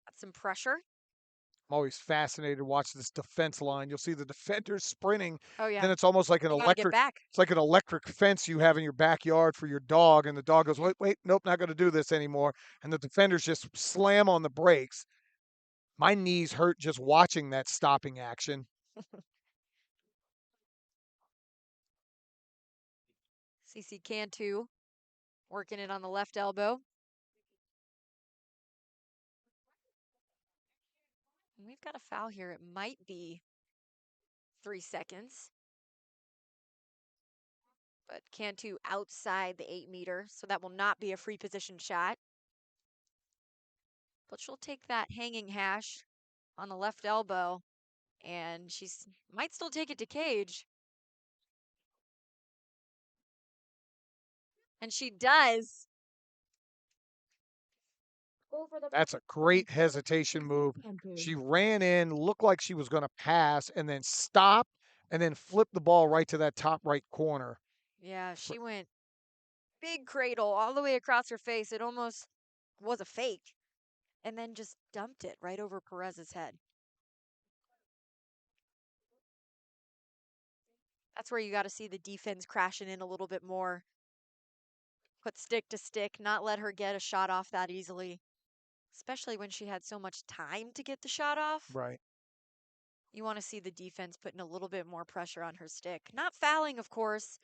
Got some pressure. I'm always fascinated to watch this defense line. You'll see the defenders sprinting. Oh, yeah. Then it's almost like an They gotta get electric. back. It's like an electric fence you have in your backyard for your dog, and the dog goes, wait, nope, not going to do this anymore. And the defenders just slam on the brakes. My knees hurt just watching that stopping action. CC Cantu working it on the left elbow. And we've got a foul here. It might be 3 seconds. But Cantu outside the 8-meter, so that will not be a free position shot. But she'll take that hanging hash on the left elbow, and she might still take it to cage. And she does. That's a great hesitation move. She ran in, looked like she was going to pass, and then stopped, and then flipped the ball right to that top right corner. Yeah, she went big cradle all the way across her face. It almost was a fake. And then just dumped it right over Perez's head. That's where you got to see the defense crashing in a little bit more. Put stick to stick, not let her get a shot off that easily, especially when she had so much time to get the shot off. Right. You want to see the defense putting a little bit more pressure on her stick. Not fouling, of course,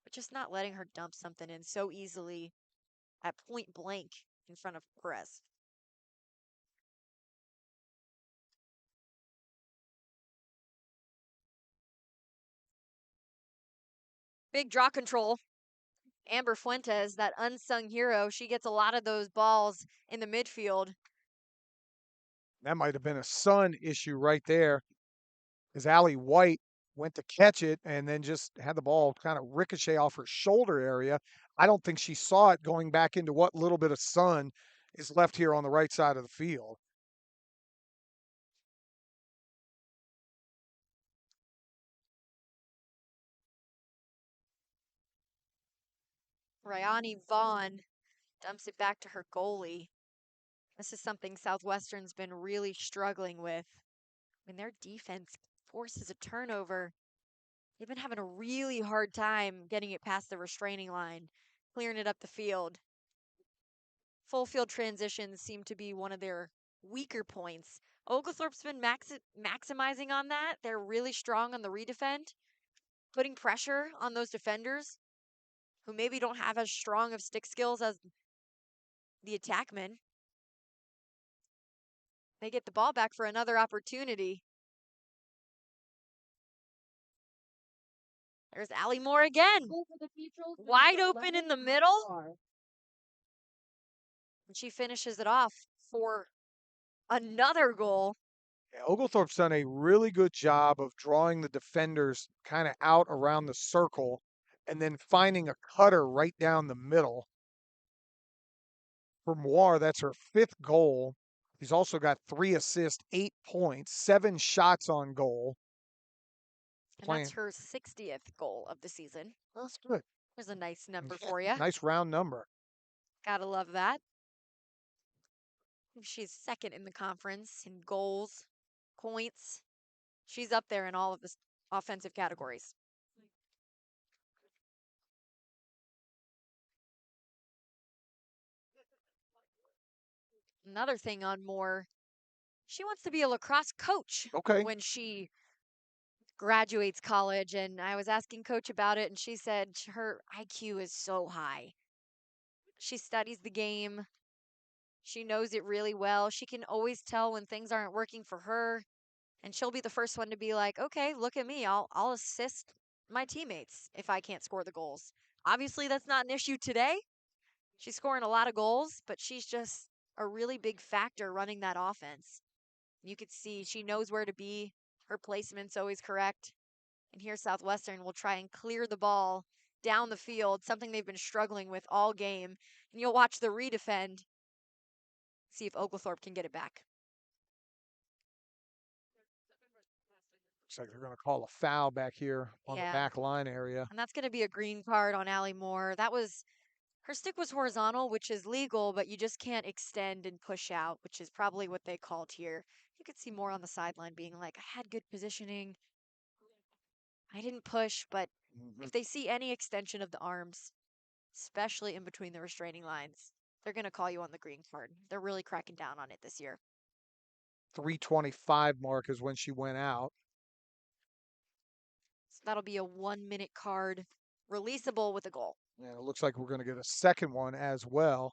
but just not letting her dump something in so easily at point blank in front of Perez. Big draw control. Amber Fuentes, that unsung hero, she gets a lot of those balls in the midfield. That might have been a Sun issue right there, as Allie White went to catch it and then just had the ball kind of ricochet off her shoulder area. I don't think she saw it going back into what little bit of sun is left here on the right side of the field. Ryani Vaughn dumps it back to her goalie. This is something Southwestern's been really struggling with. When their defense forces a turnover, they've been having a really hard time getting it past the restraining line, clearing it up the field. Full field transitions seem to be one of their weaker points. Oglethorpe's been maximizing on that. They're really strong on the redefend, putting pressure on those defenders who maybe don't have as strong of stick skills as the attackmen. They get the ball back for another opportunity. There's Allie Moore again. Wide open in the middle. And she finishes it off for another goal. Yeah, Oglethorpe's done a really good job of drawing the defenders kind of out around the circle and then finding a cutter right down the middle. For Moore, that's her 5th goal. He's also got 3 assists, 8 points, 7 shots on goal. And that's her 60th goal of the season. That's good. There's a nice number for you. Nice round number. Gotta love that. She's second in the conference in goals, points. She's up there in all of the offensive categories. Another thing on Moore, she wants to be a lacrosse coach when she graduates college. And I was asking Coach about it, and she said her IQ is so high. She studies the game. She knows it really well. She can always tell when things aren't working for her. And she'll be the first one to be like, okay, look at me. I'll assist my teammates if I can't score the goals. Obviously, that's not an issue today. She's scoring a lot of goals, but she's just a really big factor running that offense. You could see she knows where to be. Her placement's always correct. And here Southwestern will try and clear the ball down the field, something they've been struggling with all game. And you'll watch the redefend, see if Oglethorpe can get it back. Looks like they're going to call a foul back here on the back line area. And that's going to be a green card on Allie Moore. Her stick was horizontal, which is legal, but you just can't extend and push out, which is probably what they called here. You could see Moore on the sideline being like, I had good positioning. I didn't push, but if they see any extension of the arms, especially in between the restraining lines, they're going to call you on the green card. They're really cracking down on it this year. 3:25 mark is when she went out. So that'll be a 1-minute card, releasable with a goal. Yeah, it looks like we're going to get a second one as well.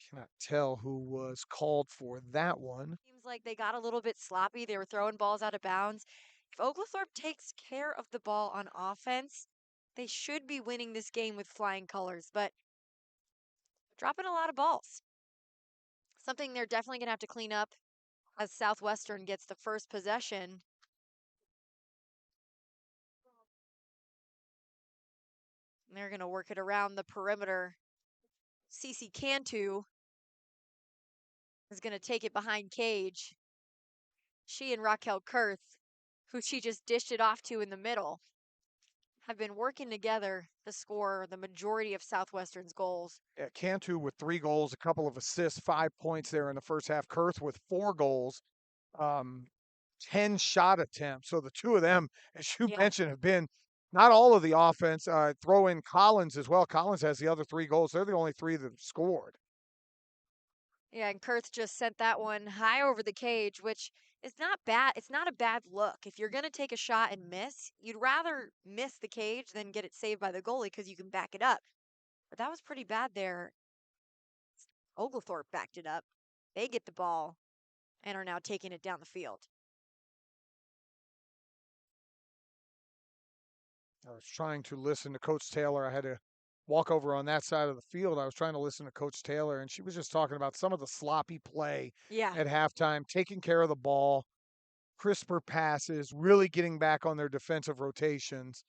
Cannot tell who was called for that one. Seems like they got a little bit sloppy. They were throwing balls out of bounds. If Oglethorpe takes care of the ball on offense, they should be winning this game with flying colors, but dropping a lot of balls. Something they're definitely going to have to clean up as Southwestern gets the first possession. And they're going to work it around the perimeter. Cece Cantu is going to take it behind cage. She and Raquel Kurth, who she just dished it off to in the middle. have been working together to score the majority of Southwestern's goals. Yeah, Cantu with 3 goals, a couple of assists, 5 points there in the first half. Kurth with 4 goals, um, 10 shot attempts. So the two of them, as you Yeah. mentioned, have been not all of the offense. Throw in Collins as well. Collins has the other 3 goals. They're the only 3 that have scored. Yeah, and Kurth just sent that one high over the cage, which is not bad. It's not a bad look. If you're going to take a shot and miss, you'd rather miss the cage than get it saved by the goalie because you can back it up. But that was pretty bad there. Oglethorpe backed it up. They get the ball and are now taking it down the field. I was trying to listen to Coach Taylor. I had to walk over on that side of the field. I was trying to listen to Coach Taylor, and she was just talking about some of the sloppy play Yeah, at halftime, taking care of the ball, crisper passes, really getting back on their defensive rotations.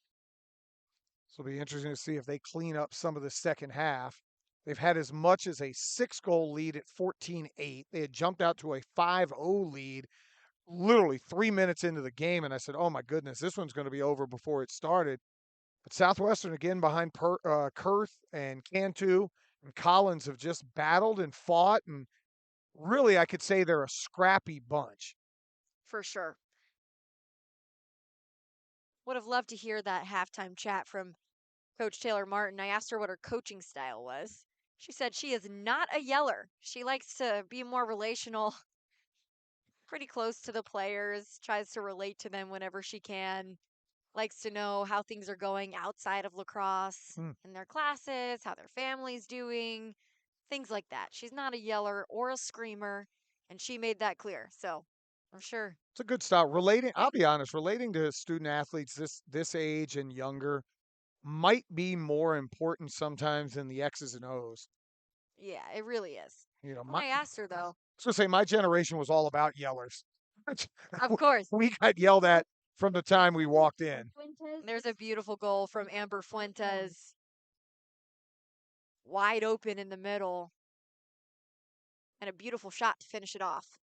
So it'll be interesting to see if they clean up some of the second half. They've had as much as a 6-goal lead at 14-8. They had jumped out to a 5-0 lead literally 3 minutes into the game, and I said, oh my goodness, this one's going to be over before it started. But Southwestern, again, behind Kurth and Cantu and Collins, have just battled and fought, and really, I could say they're a scrappy bunch. for sure. Would have loved to hear that halftime chat from Coach Taylor Martin. I asked her what her coaching style was. She said she is not a yeller. She likes to be more relational, pretty close to the players, tries to relate to them whenever she can, likes to know how things are going outside of lacrosse Hmm. in their classes, how their family's doing, things like that. She's not a yeller or a screamer, and she made that clear. So I'm sure. It's a good style. Relating, I'll be honest, relating to student athletes this age and younger might be more important sometimes than the X's and O's. Yeah, it really is. You know, When I asked her, I though, was gonna say my generation was all about yellers. of course, We got yelled at from the time we walked in. there's a beautiful goal from Amber Fuentes, wide open in the middle, and a beautiful shot to finish it off.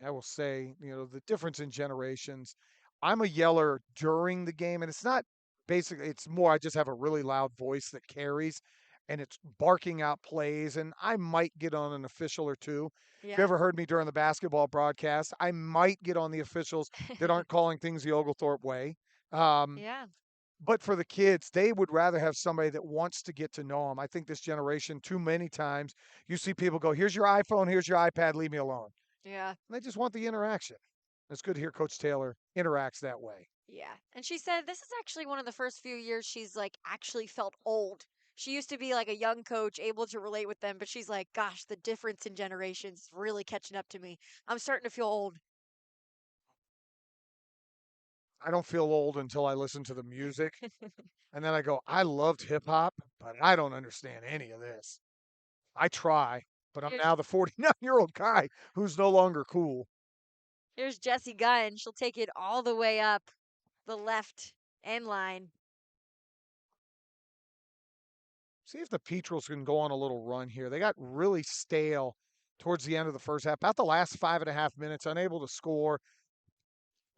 I will say, the difference in generations. I'm a yeller during the game, and it's not basically, it's more I just have a really loud voice that carries, and it's barking out plays, and I might get on an official or two. If you Yeah. ever heard me during the basketball broadcast, I might get on the officials that aren't calling things the Oglethorpe way. Um, Yeah. but for the kids, they would rather have somebody that wants to get to know them. I think this generation, too many times, you see people go, here's your iPhone, here's your iPad, leave me alone. Yeah. They just want the interaction. It's good to hear Coach Taylor interacts that way. Yeah. And she said this is actually one of the first few years she's like actually felt old. She used to be like a young coach, able to relate with them, but she's like, gosh, the difference in generations is really catching up to me. I'm starting to feel old. I don't feel old until I listen to the music. And then I go, I loved hip hop, but I don't understand any of this. I try, but I'm Here's, now the 49-year-old guy who's no longer cool. here's Jessie Gunn. She'll take it all the way up the left end line. See if the Petrels can go on a little run here. They got really stale towards the end of the first half. About the last 5.5 minutes, unable to score.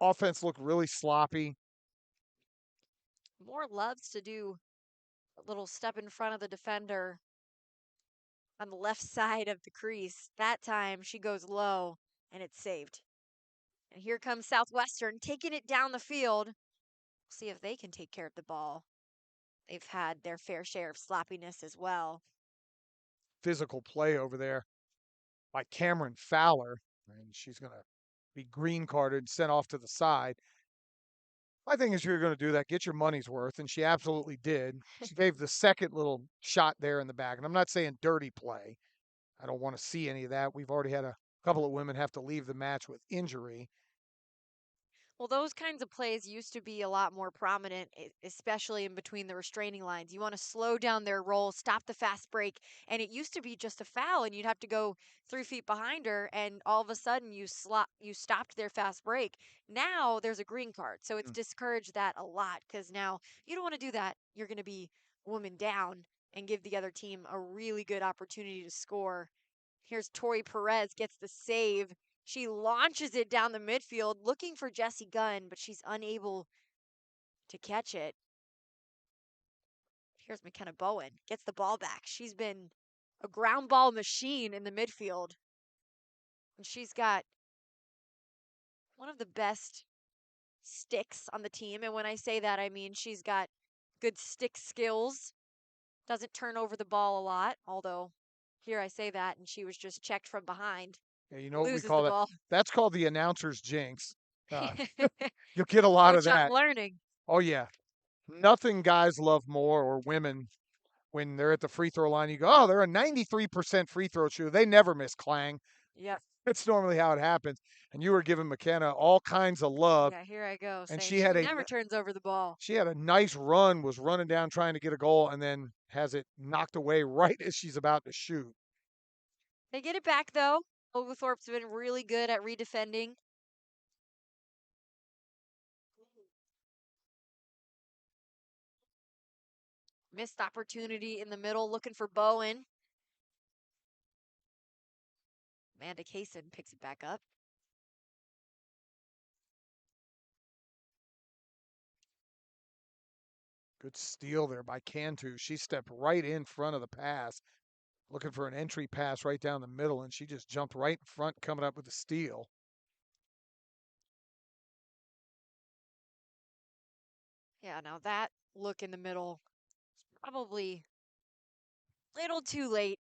Offense looked really sloppy. Moore loves to do a little step in front of the defender on the left side of the crease. That time she goes low and it's saved. And here comes Southwestern taking it down the field. See if they can take care of the ball. They've had their fair share of sloppiness as well. Physical play over there by Cameron Fowler, and she's going to be green carded and sent off to the side. My thing is, you're going to do that, get your money's worth, and she absolutely did. She gave the second little shot there in the back, and I'm not saying dirty play. I don't want to see any of that. We've already had a couple of women have to leave the match with injury. Well, those kinds of plays used to be a lot more prominent, especially in between the restraining lines. You want to slow down their roll, stop the fast break, and it used to be just a foul, and you'd have to go 3 feet behind her, and all of a sudden you stopped their fast break. Now there's a green card, so it's Mm. discouraged that a lot because now you don't want to do that. You're going to be woman down and give the other team a really good opportunity to score. Here's Tori Perez gets the save. She launches it down the midfield looking for Jessie Gunn, but she's unable to catch it. Here's McKenna Bowen. Gets the ball back. She's been a ground ball machine in the midfield. And she's got one of the best sticks on the team. And when I say that, I mean she's got good stick skills. Doesn't turn over the ball a lot, although here I say that, and she was just checked from behind. Yeah, you know what we Loses call the that? ball. That's called the announcer's jinx. Uh, you'll get a lot of Coach, I'm that. learning. Oh yeah, nothing guys love more, or women, when they're at the free throw line. You go, oh, they're a 93% free throw shooter. They never miss clang. Yep. That's normally how it happens. And you were giving McKenna all kinds of love, Yeah, here I go and saying she never turns over the ball. she had a nice run, was running down trying to get a goal, and then has it knocked away right as she's about to shoot. They get it back, though. Oglethorpe's been really good at redefending. Missed opportunity in the middle, looking for Bowen. Amanda Kaysen picks it back up. Good steal there by Cantu. She stepped right in front of the pass, looking for an entry pass right down the middle, and she just jumped right in front, coming up with a steal. Yeah, now that look in the middle is probably a little too late.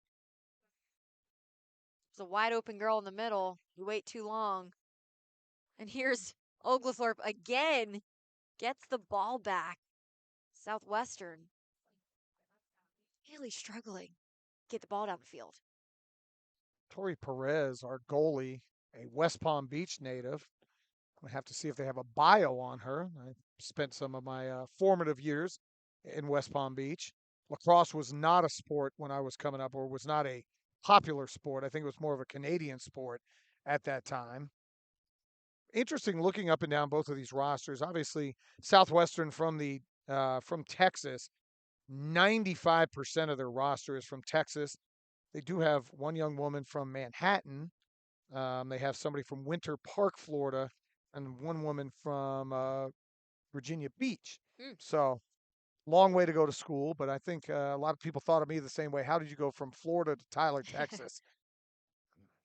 There's a wide open girl in the middle. You wait too long. And here's Oglethorpe again. Gets the ball back. Southwestern really struggling. Get the ball down the field. Tori Perez, our goalie, a West Palm Beach native. I have to see if they have a bio on her. I spent some of my formative years in West Palm Beach. Lacrosse was not a sport when I was coming up, or was not a popular sport. I think it was more of a Canadian sport at that time. Interesting looking up and down both of these rosters. Obviously, Southwestern from Texas, 95% of their roster is from Texas. They do have one young woman from Manhattan. They have somebody from Winter Park, Florida, and one woman from Virginia Beach. Hmm. So, long way to go to school, but I think a lot of people thought of me the same way. How did you go from Florida to Tyler, Texas?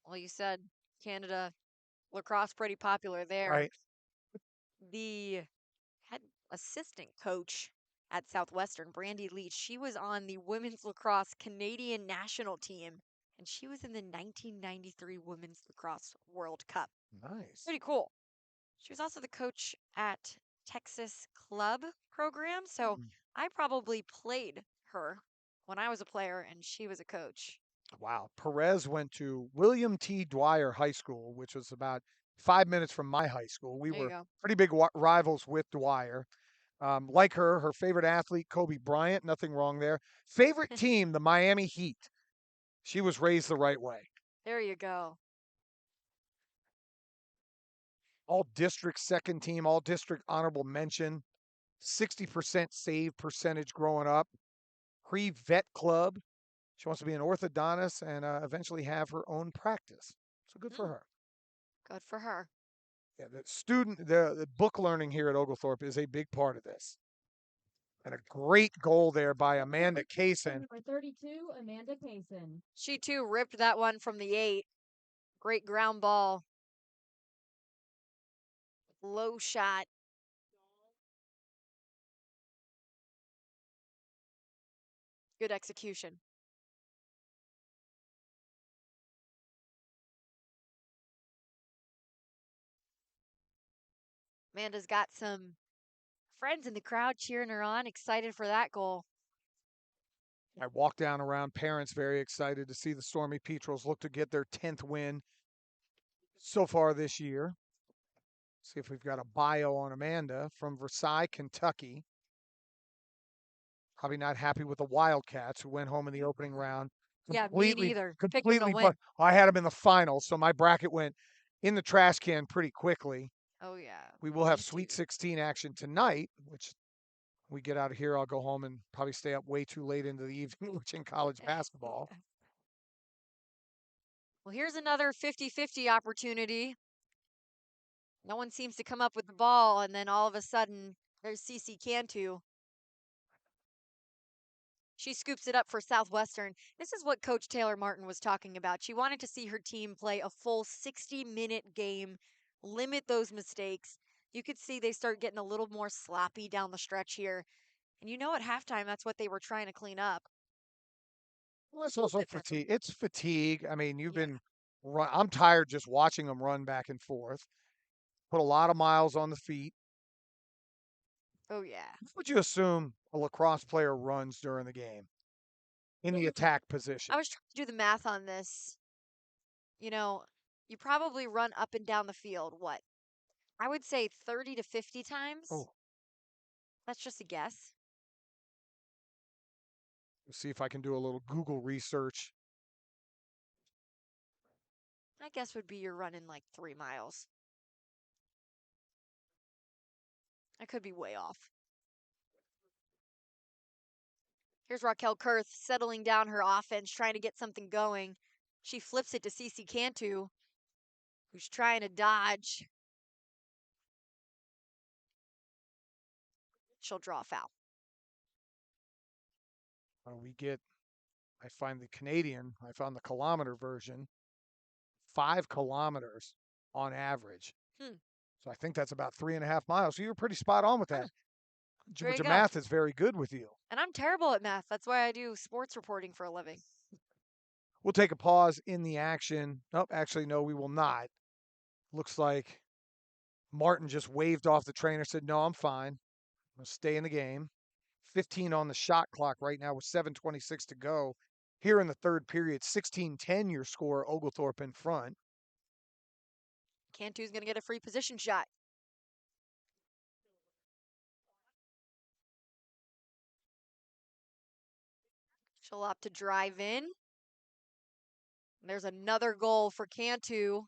Well, you said Canada lacrosse pretty popular there. Right. The head assistant coach at Southwestern, Brandy Leach, she was on the women's lacrosse Canadian national team, and she was in the 1993 Women's Lacrosse World Cup. Nice. Pretty cool. She was also the coach at Texas Club program, so I probably played her when I was a player and she was a coach. Wow. Perez went to William T. Dwyer High School, which was about 5 minutes from my high school. We There you were go. pretty big rivals with Dwyer. Like her favorite athlete, Kobe Bryant, nothing wrong there. Favorite team, the Miami Heat. She was raised the right way. There you go. All district second team, all district honorable mention, 60% save percentage growing up. Pre-vet club. She wants to be an orthodontist and eventually have her own practice. So good for her. Good for her. Yeah, the book learning here at Oglethorpe is a big part of this. And a great goal there by Amanda Kaysen. Number 32, Amanda Kaysen. She too ripped that one from the 8. Great ground ball. Low shot. Good execution. Amanda's got some friends in the crowd cheering her on, excited for that goal. I walked down around, parents very excited to see the Stormy Petrels look to get their 10th win so far this year. See if we've got a bio on Amanda from Versailles, Kentucky. Probably not happy with the Wildcats, who went home in the opening round. Yeah, me neither. Picked them to Completely, win. I had them in the finals, so my bracket went in the trash can pretty quickly. Oh, yeah. We will have Me Sweet too. 16 action tonight, which we get out of here, I'll go home and probably stay up way too late into the evening watching college basketball. Well, here's another 50-50 opportunity. No one seems to come up with the ball, and then all of a sudden, there's CC Cantu. She scoops it up for Southwestern. This is what Coach Taylor Martin was talking about. She wanted to see her team play a full 60-minute game, limit those mistakes. You could see they start getting a little more sloppy down the stretch here. And at halftime, that's what they were trying to clean up. Well, it's also Defensively. fatigue. It's fatigue. I mean, you've Yeah. been run. I'm tired just watching them run back and forth. Put a lot of miles on the feet. Oh, yeah. What would you assume a lacrosse player runs during the game in the attack position? I was trying to do the math on this. You know, you probably run up and down the field, what? I would say 30 to 50 times. Oh, That's just a guess. let's see if I can do a little Google research. My guess would be you're running like 3 miles. I could be way off. Here's Raquel Kurth settling down her offense, trying to get something going. She flips it to Cece Cantu, who's trying to dodge. She'll draw a foul. I find the Canadian, I found the kilometer version, 5 kilometers on average. Hmm. So I think that's about 3.5 miles. So you were pretty spot on with that. Huh. There you Georgia go. math is very good with you. And I'm terrible at math. That's why I do sports reporting for a living. We'll take a pause in the action. Oh, actually, no, we will not. Looks like Martin just waved off the trainer, said, no, I'm fine. I'll stay in the game. 15 on the shot clock right now with 7:26 to go. Here in the third period, 16-10 your score, Oglethorpe in front. Cantu's going to get a free position shot. She'll opt to drive in. There's another goal for Cantu.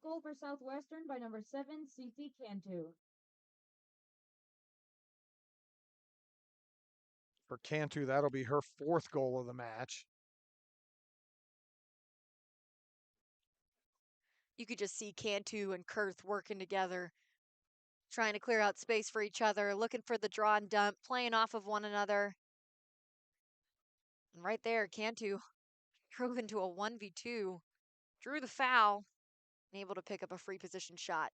Goal for Southwestern by number 7, CC Cantu. For Cantu, that'll be her 4th goal of the match. You could just see Cantu and Kurth working together, trying to clear out space for each other, looking for the draw and dump, playing off of one another. And right there, Cantu drove into a 1v2, drew the foul, and able to pick up a free position shot.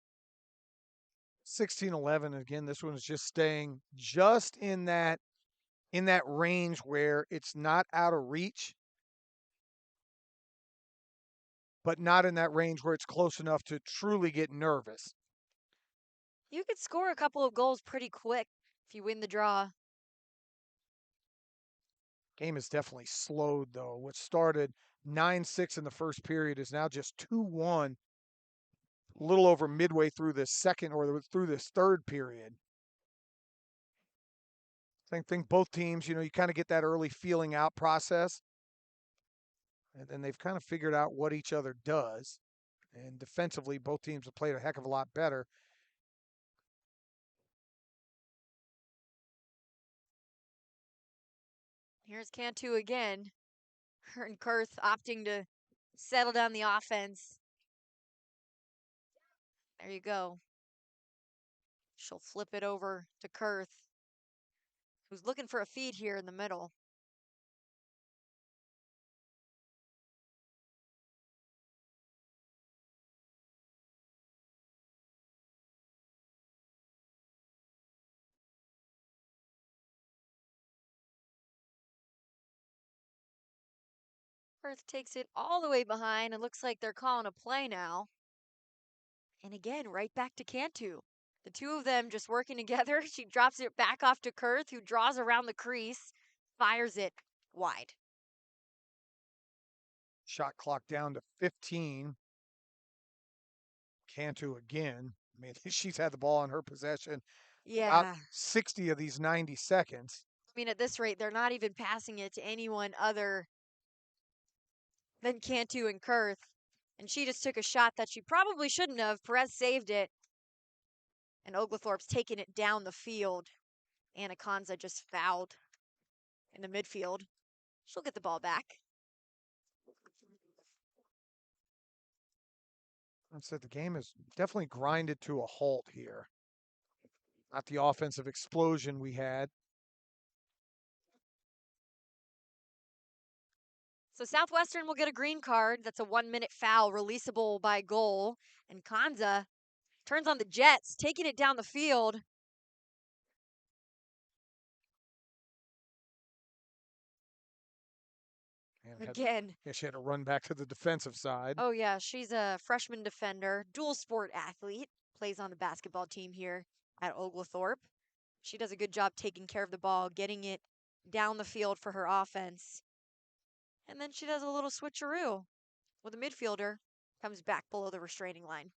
16-11. Again, this one is just staying just in that range where it's not out of reach, but not in that range where it's close enough to truly get nervous. You could score a couple of goals pretty quick if you win the draw. Game is definitely slowed, though. What started 9-6 in the first period is now just 2-1, a little over midway through this second or through this third period. I think both teams, you kind of get that early feeling out process, and then they've kind of figured out what each other does. And defensively, both teams have played a heck of a lot better. Here's Cantu again. Her and Kurth opting to settle down the offense. There you go. She'll flip it over to Kurth, who's looking for a feed here in the middle. Kurth takes it all the way behind. It looks like they're calling a play now. And again, right back to Cantu. The two of them just working together. She drops it back off to Kurth, who draws around the crease, fires it wide. Shot clock down to 15. Cantu again. I mean, she's had the ball in her possession about Yeah. 60 of these 90 seconds. I mean, at this rate, they're not even passing it to anyone other than Cantu and Kurth. And she just took a shot that she probably shouldn't have. Perez saved it. And Oglethorpe's taking it down the field. Anaconza just fouled in the midfield. She'll get the ball back. I said the game is definitely grinded to a halt here. Not the offensive explosion we had. So Southwestern will get a green card. That's a 1-minute foul, releasable by goal. And Kanza turns on the Jets, taking it down the field. Again. Yeah, she had to run back to the defensive side. Oh, yeah, she's a freshman defender, dual sport athlete, plays on the basketball team here at Oglethorpe. She does a good job taking care of the ball, getting it down the field for her offense. And then she does a little switcheroo with a midfielder, comes back below the restraining line.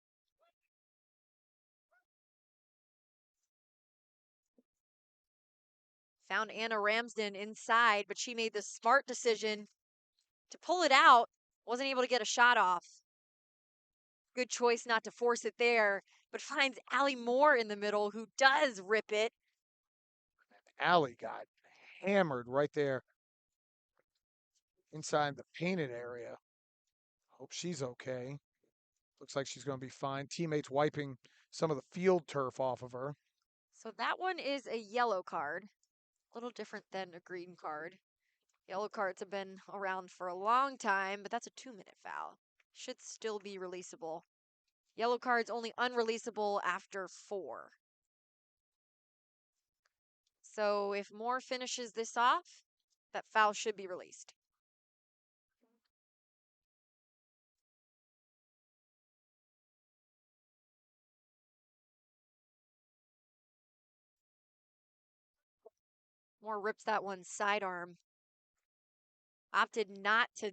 Found Anna Ramsden inside, but she made the smart decision to pull it out. Wasn't able to get a shot off. Good choice not to force it there, but finds Allie Moore in the middle, who does rip it. Allie got hammered right there inside the painted area. Hope she's okay. Looks like she's going to be fine. Teammates wiping some of the field turf off of her. So that one is a yellow card. A little different than a green card. Yellow cards have been around for a long time, but that's a 2-minute foul. Should still be releasable. Yellow cards only unreleasable after 4. So if Moore finishes this off, that foul should be released. Moore rips that one sidearm. Opted not to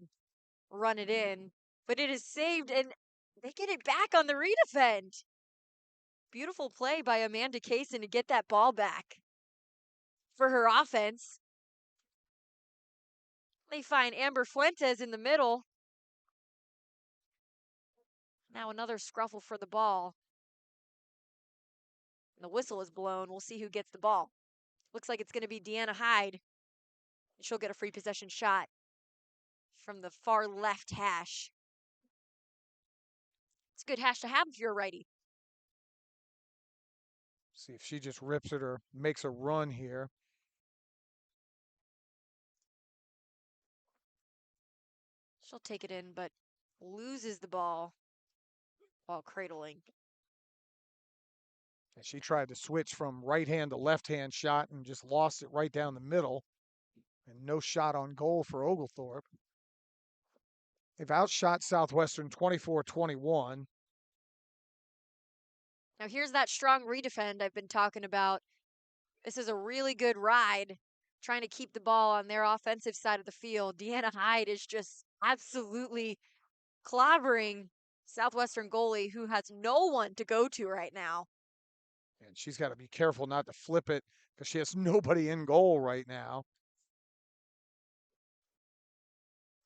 run it in, but it is saved and they get it back on the redefend. Beautiful play by Amanda Kaysen to get that ball back for her offense. They find Amber Fuentes in the middle. Now another scruffle for the ball. And the whistle is blown. We'll see who gets the ball. Looks like it's going to be Deanna Hyde. And she'll get a free possession shot from the far left hash. It's a good hash to have if you're a righty. See if she just rips it or makes a run here. She'll take it in, but loses the ball while cradling. And she tried to switch from right hand to left hand shot and just lost it right down the middle. And no shot on goal for Oglethorpe. They've outshot Southwestern 24-21. Now here's that strong redefend I've been talking about. This is a really good ride, trying to keep the ball on their offensive side of the field. Deanna Hyde is just absolutely clobbering Southwestern goalie, who has no one to go to right now. And she's got to be careful not to flip it because she has nobody in goal right now.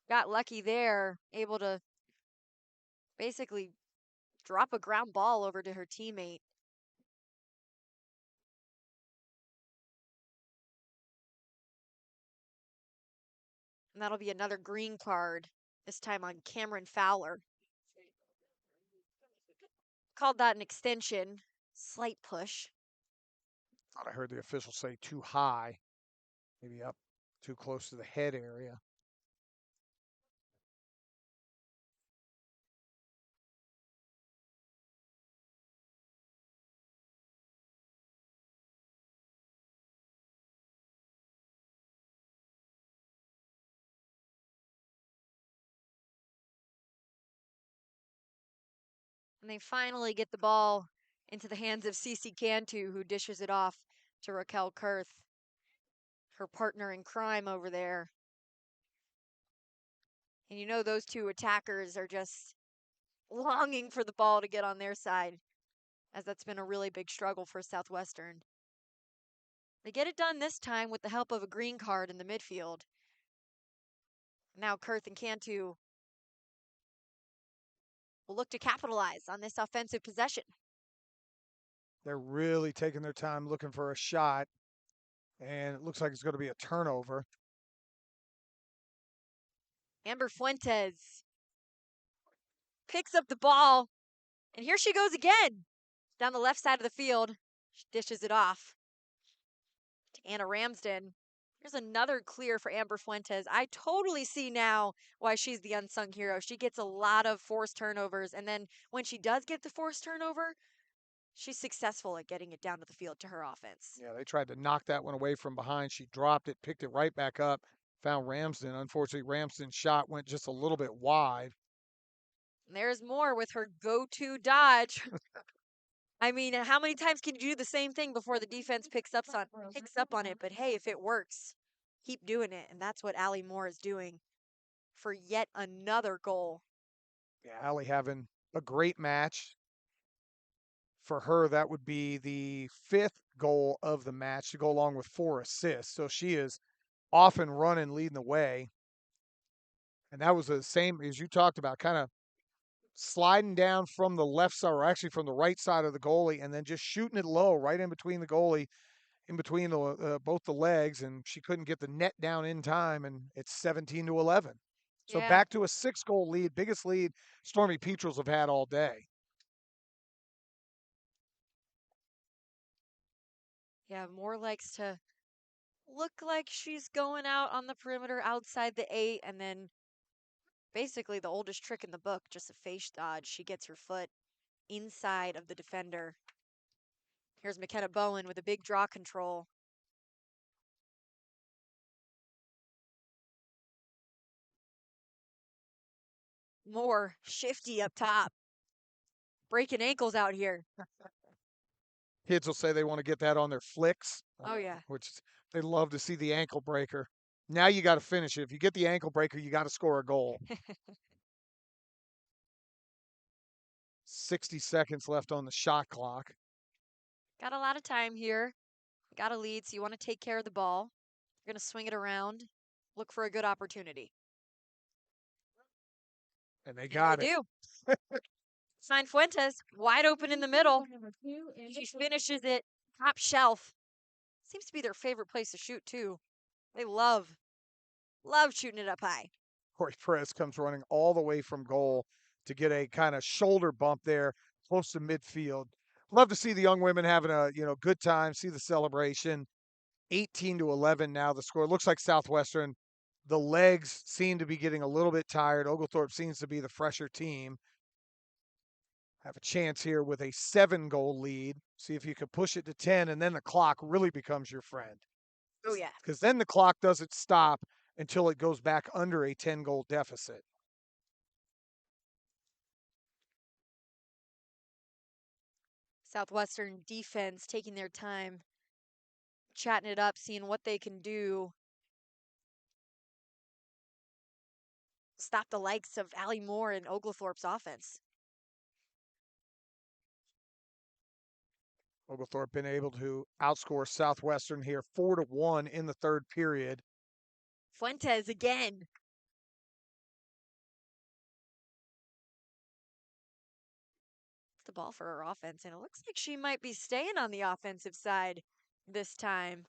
Got lucky there, able to basically drop a ground ball over to her teammate. And that'll be another green card, this time on Cameron Fowler. Called that an extension, slight push. Thought I heard the official say too high, maybe up too close to the head area. And they finally get the ball into the hands of Cece Cantu, who dishes it off to Raquel Kurth, her partner in crime over there. And you know those two attackers are just longing for the ball to get on their side, as that's been a really big struggle for Southwestern. They get it done this time with the help of a green card in the midfield. Now Kurth and Cantu will look to capitalize on this offensive possession. They're really taking their time looking for a shot, and it looks like it's going to be a turnover. Amber Fuentes picks up the ball, and here she goes again. Down the left side of the field, she dishes it off to Anna Ramsden. Here's another clear for Amber Fuentes. I totally see now why she's the unsung hero. She gets a lot of forced turnovers, and then when she does get the forced turnover, she's successful at getting it down to the field to her offense. Yeah, they tried to knock that one away from behind. She dropped it, picked it right back up, found Ramsden. Unfortunately, Ramsden's shot went just a little bit wide. And there's more with her go-to dodge. I mean, how many times can you do the same thing before the defense picks up on it? But hey, if it works, keep doing it, and that's what Allie Moore is doing for yet another goal. Yeah, Allie having a great match. For her, that would be the 5th goal of the match to go along with 4 assists. So she is off and running, leading the way. And that was the same as you talked about, kind of sliding down from the left side, or actually from the right side of the goalie, and then just shooting it low, right in between the goalie, in between both the legs, and she couldn't get the net down in time, and it's 17-11. So Yeah, back to a 6-goal lead, biggest lead Stormy Petrels have had all day. yeah, Moore likes to look like she's going out on the perimeter outside the 8, and then basically the oldest trick in the book, just a face dodge. She gets her foot inside of the defender. Here's McKenna Bowen with a big draw control. Moore shifty up top. Breaking ankles out here. Kids will say they want to get that on their flicks, Oh, yeah. which they love to see the ankle breaker. Now you got to finish it. If you get the ankle breaker, you got to score a goal. 60 seconds left on the shot clock. Got a lot of time here. Got a lead, so you want to take care of the ball. You're going to swing it around, look for a good opportunity. And they And got they it. do. Sign Fuentes, wide open in the middle. She finishes it top shelf. Seems to be their favorite place to shoot, too. They love shooting it up high. Corey Perez comes running all the way from goal to get a kind of shoulder bump there close to midfield. Love to see the young women having a good time, see the celebration. 18-11 now the score. Looks like Southwestern. The legs seem to be getting a little bit tired. Oglethorpe seems to be the fresher team. Have a chance here with a 7-goal lead. See if you can push it to 10, and then the clock really becomes your friend. Oh, yeah. Because then the clock doesn't stop until it goes back under a 10-goal deficit. Southwestern defense taking their time, chatting it up, seeing what they can do. Stop the likes of Allie Moore and Oglethorpe's offense. Oglethorpe been able to outscore Southwestern here 4-1 in the third period. Fuentes again. The ball for her offense, and it looks like she might be staying on the offensive side this time.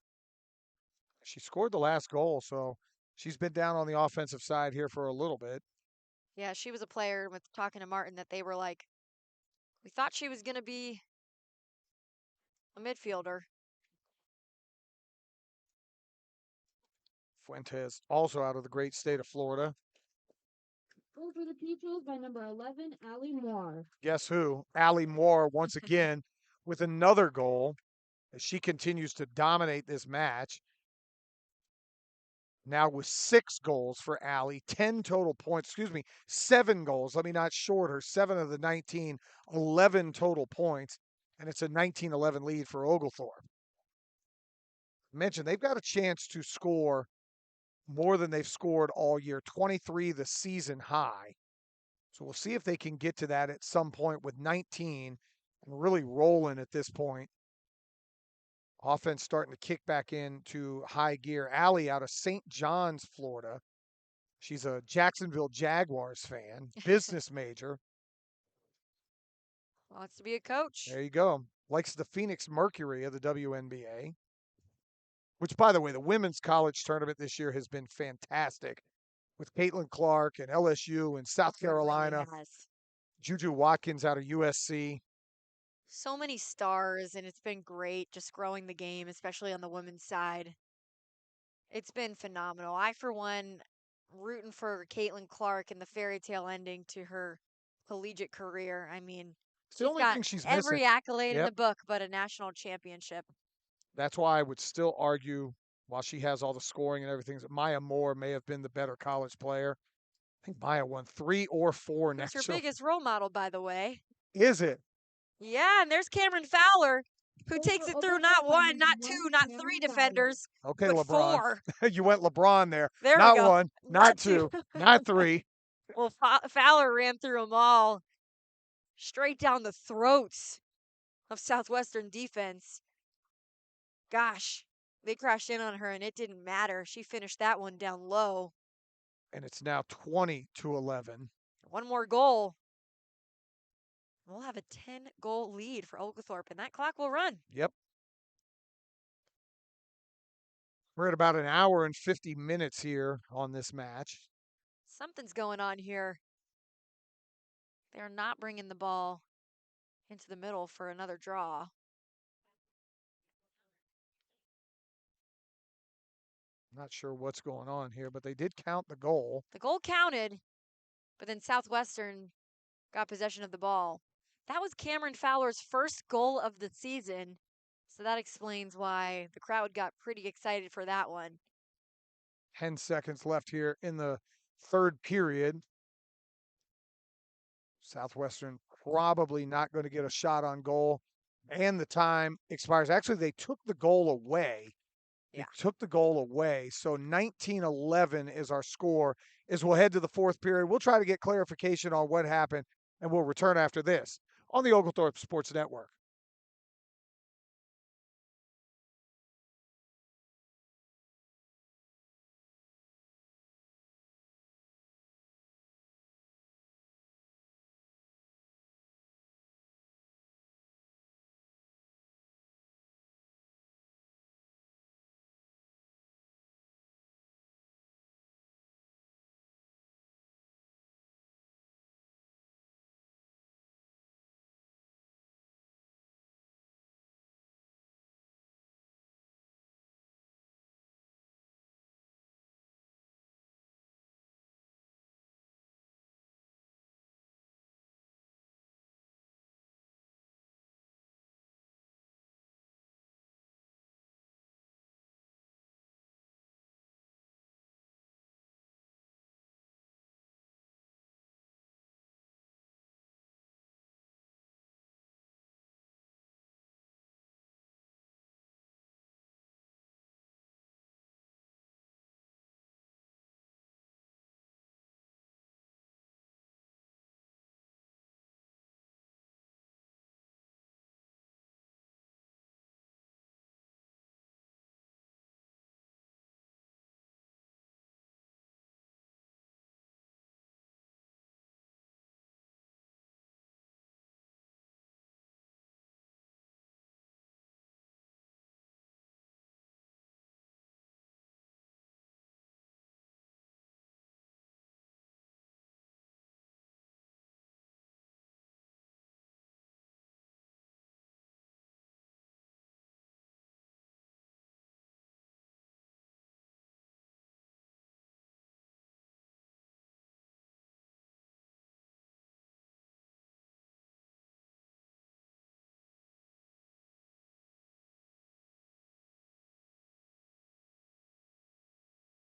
She scored the last goal, so she's been down on the offensive side here for a little bit. Yeah, she was a player with talking to Martin that they were like, we thought she was going to be a midfielder. Fuentes also out of the great state of Florida. Goal for the Peaches by number 11, Allie Moore. Guess who? Allie Moore once again with another goal as she continues to dominate this match. Now with 6 goals for Allie, 10 total points, 7 goals. Let me not short her. 7 of the 19, 11 total points, and it's a 19-11 lead for Oglethorpe. Mentioned they've got a chance to score more than they've scored all year, 23 the season high. So we'll see if they can get to that at some point with 19 and really rolling at this point. Offense starting to kick back into high gear. Allie out of St. John's, Florida. She's a Jacksonville Jaguars fan, business major. Wants to be a coach. There you go. Likes the Phoenix Mercury of the WNBA. Which, by the way, the women's college tournament this year has been fantastic with Caitlin Clark and LSU and South Carolina. Really has. Juju Watkins out of USC. So many stars, and it's been great just growing the game, especially on the women's side. It's been phenomenal. I, for one, rooting for Caitlin Clark and the fairy tale ending to her collegiate career. I mean, It's the she's only got thing she's missing. every accolade in Yep. the book but a national championship. That's why I would still argue, while she has all the scoring and everything, that Maya Moore may have been the better college player. I think Maya won 3 or 4 Who's her national. biggest role model, by the way? Is it? Yeah, and there's Cameron Fowler, who takes it through not Oglethorpe by one, number not 1, two, not three Cameron Fowler. defenders, Okay, but LeBron. four. You went LeBron there. There we Not go. 1, not Not two. 2, not 3. Well, Fowler ran through them all, straight down the throats of Southwestern defense. Gosh, they crashed in on her, and it didn't matter. She finished that one down low. And it's now 20-11. One more goal. We'll have a 10-goal lead for Oglethorpe, and that clock will run. Yep. We're at about an hour and 50 minutes here on this match. Something's going on here. They're not bringing the ball into the middle for another draw. Not sure what's going on here, but they did count the goal. The goal counted, but then Southwestern got possession of the ball. That was Cameron Fowler's first goal of the season, so that explains why the crowd got pretty excited for that one. 10 seconds left here in the third period. Southwestern probably not going to get a shot on goal, and the time expires. Actually, they took the goal away. They Yeah. took the goal away. So 19-11 is our score. As we'll head to the fourth period, we'll try to get clarification on what happened, and we'll return after this on the Oglethorpe Sports Network.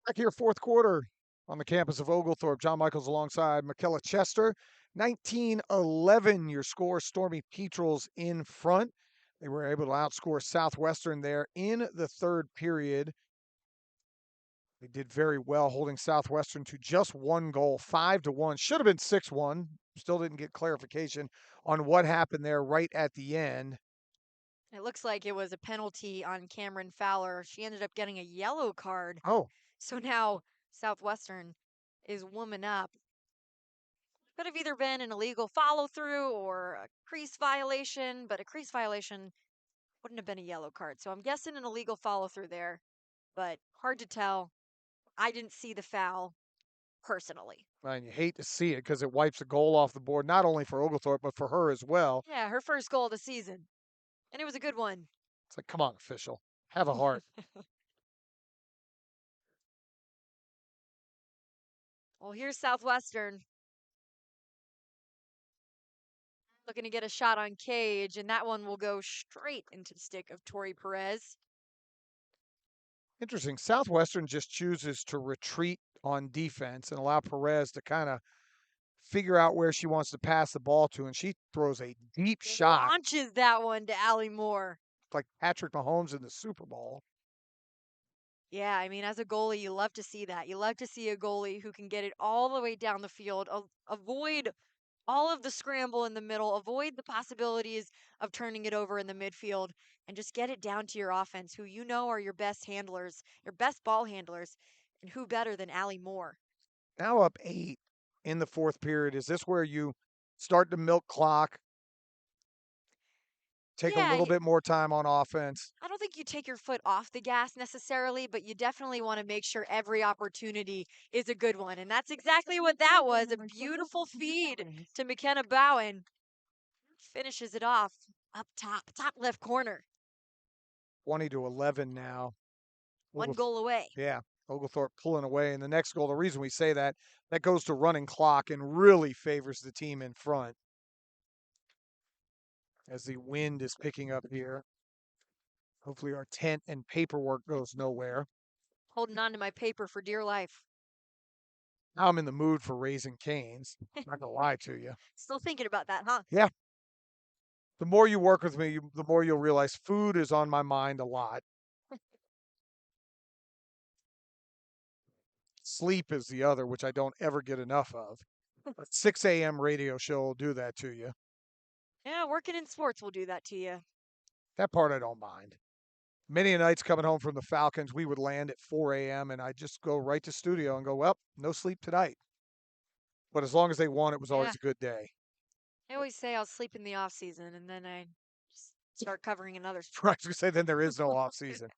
Back here, fourth quarter on the campus of Oglethorpe. John Michaels alongside McKella Chester. 19-11 your score. Stormy Petrels in front. They were able to outscore Southwestern there in the third period. They did very well holding Southwestern to just one goal, 5-1. Should have been 6-1. Still didn't get clarification on what happened there right at the end. It looks like it was a penalty on Cameron Fowler. She ended up getting a yellow card. Oh, So now Southwestern is woman up. Could have either been an illegal follow through or a crease violation, but a crease violation wouldn't have been a yellow card. So I'm guessing an illegal follow through there, but hard to tell. I didn't see the foul personally. and you hate to see it because it wipes a goal off the board, not only for Oglethorpe, but for her as well. Yeah, her first goal of the season. And it was a good one. It's like, come on, official. Have a heart. Well, here's Southwestern looking to get a shot on Cage, and that one will go straight into the stick of Tori Perez. Interesting. Southwestern just chooses to retreat on defense and allow Perez to kind of figure out where she wants to pass the ball to, and she throws a deep shot Launches that one to Allie Moore. like Patrick Mahomes in the Super Bowl. Yeah, I mean, as a goalie, you love to see that. You love to see a goalie who can get it all the way down the field, avoid all of the scramble in the middle, avoid the possibilities of turning it over in the midfield, and just get it down to your offense, who you know are your best handlers, your best ball handlers, and who better than Allie Moore? Now up 8 in the fourth period. Is this where you start to milk clock, take a Yeah, little bit more time on offense? I don't think you take your foot off the gas necessarily, but you definitely want to make sure every opportunity is a good one. And that's exactly what that was. A beautiful feed to McKenna Bowen. Finishes it off up top left corner. 20-11 now. One goal away. Yeah, Oglethorpe pulling away. And the next goal, the reason we say that, that goes to running clock and really favors the team in front as the wind is picking up here. Hopefully our tent and paperwork goes nowhere. Holding on to my paper for dear life. Now I'm in the mood for Raising Cane's. I'm not going to lie to you. Still thinking about that, huh? Yeah. The more you work with me, the more you'll realize food is on my mind a lot. Sleep is the other, which I don't ever get enough of. A 6 a.m. radio show will do that to you. Yeah, working in sports will do that to you. That part I don't mind. Many nights coming home from the Falcons, we would land at 4 a.m. and I'd just go right to studio and go, well, no sleep tonight. But as long as they won, it was always Yeah. a good day. I always say I'll sleep in the off season, and then I just start covering another sport. Right, to say then there is no off season.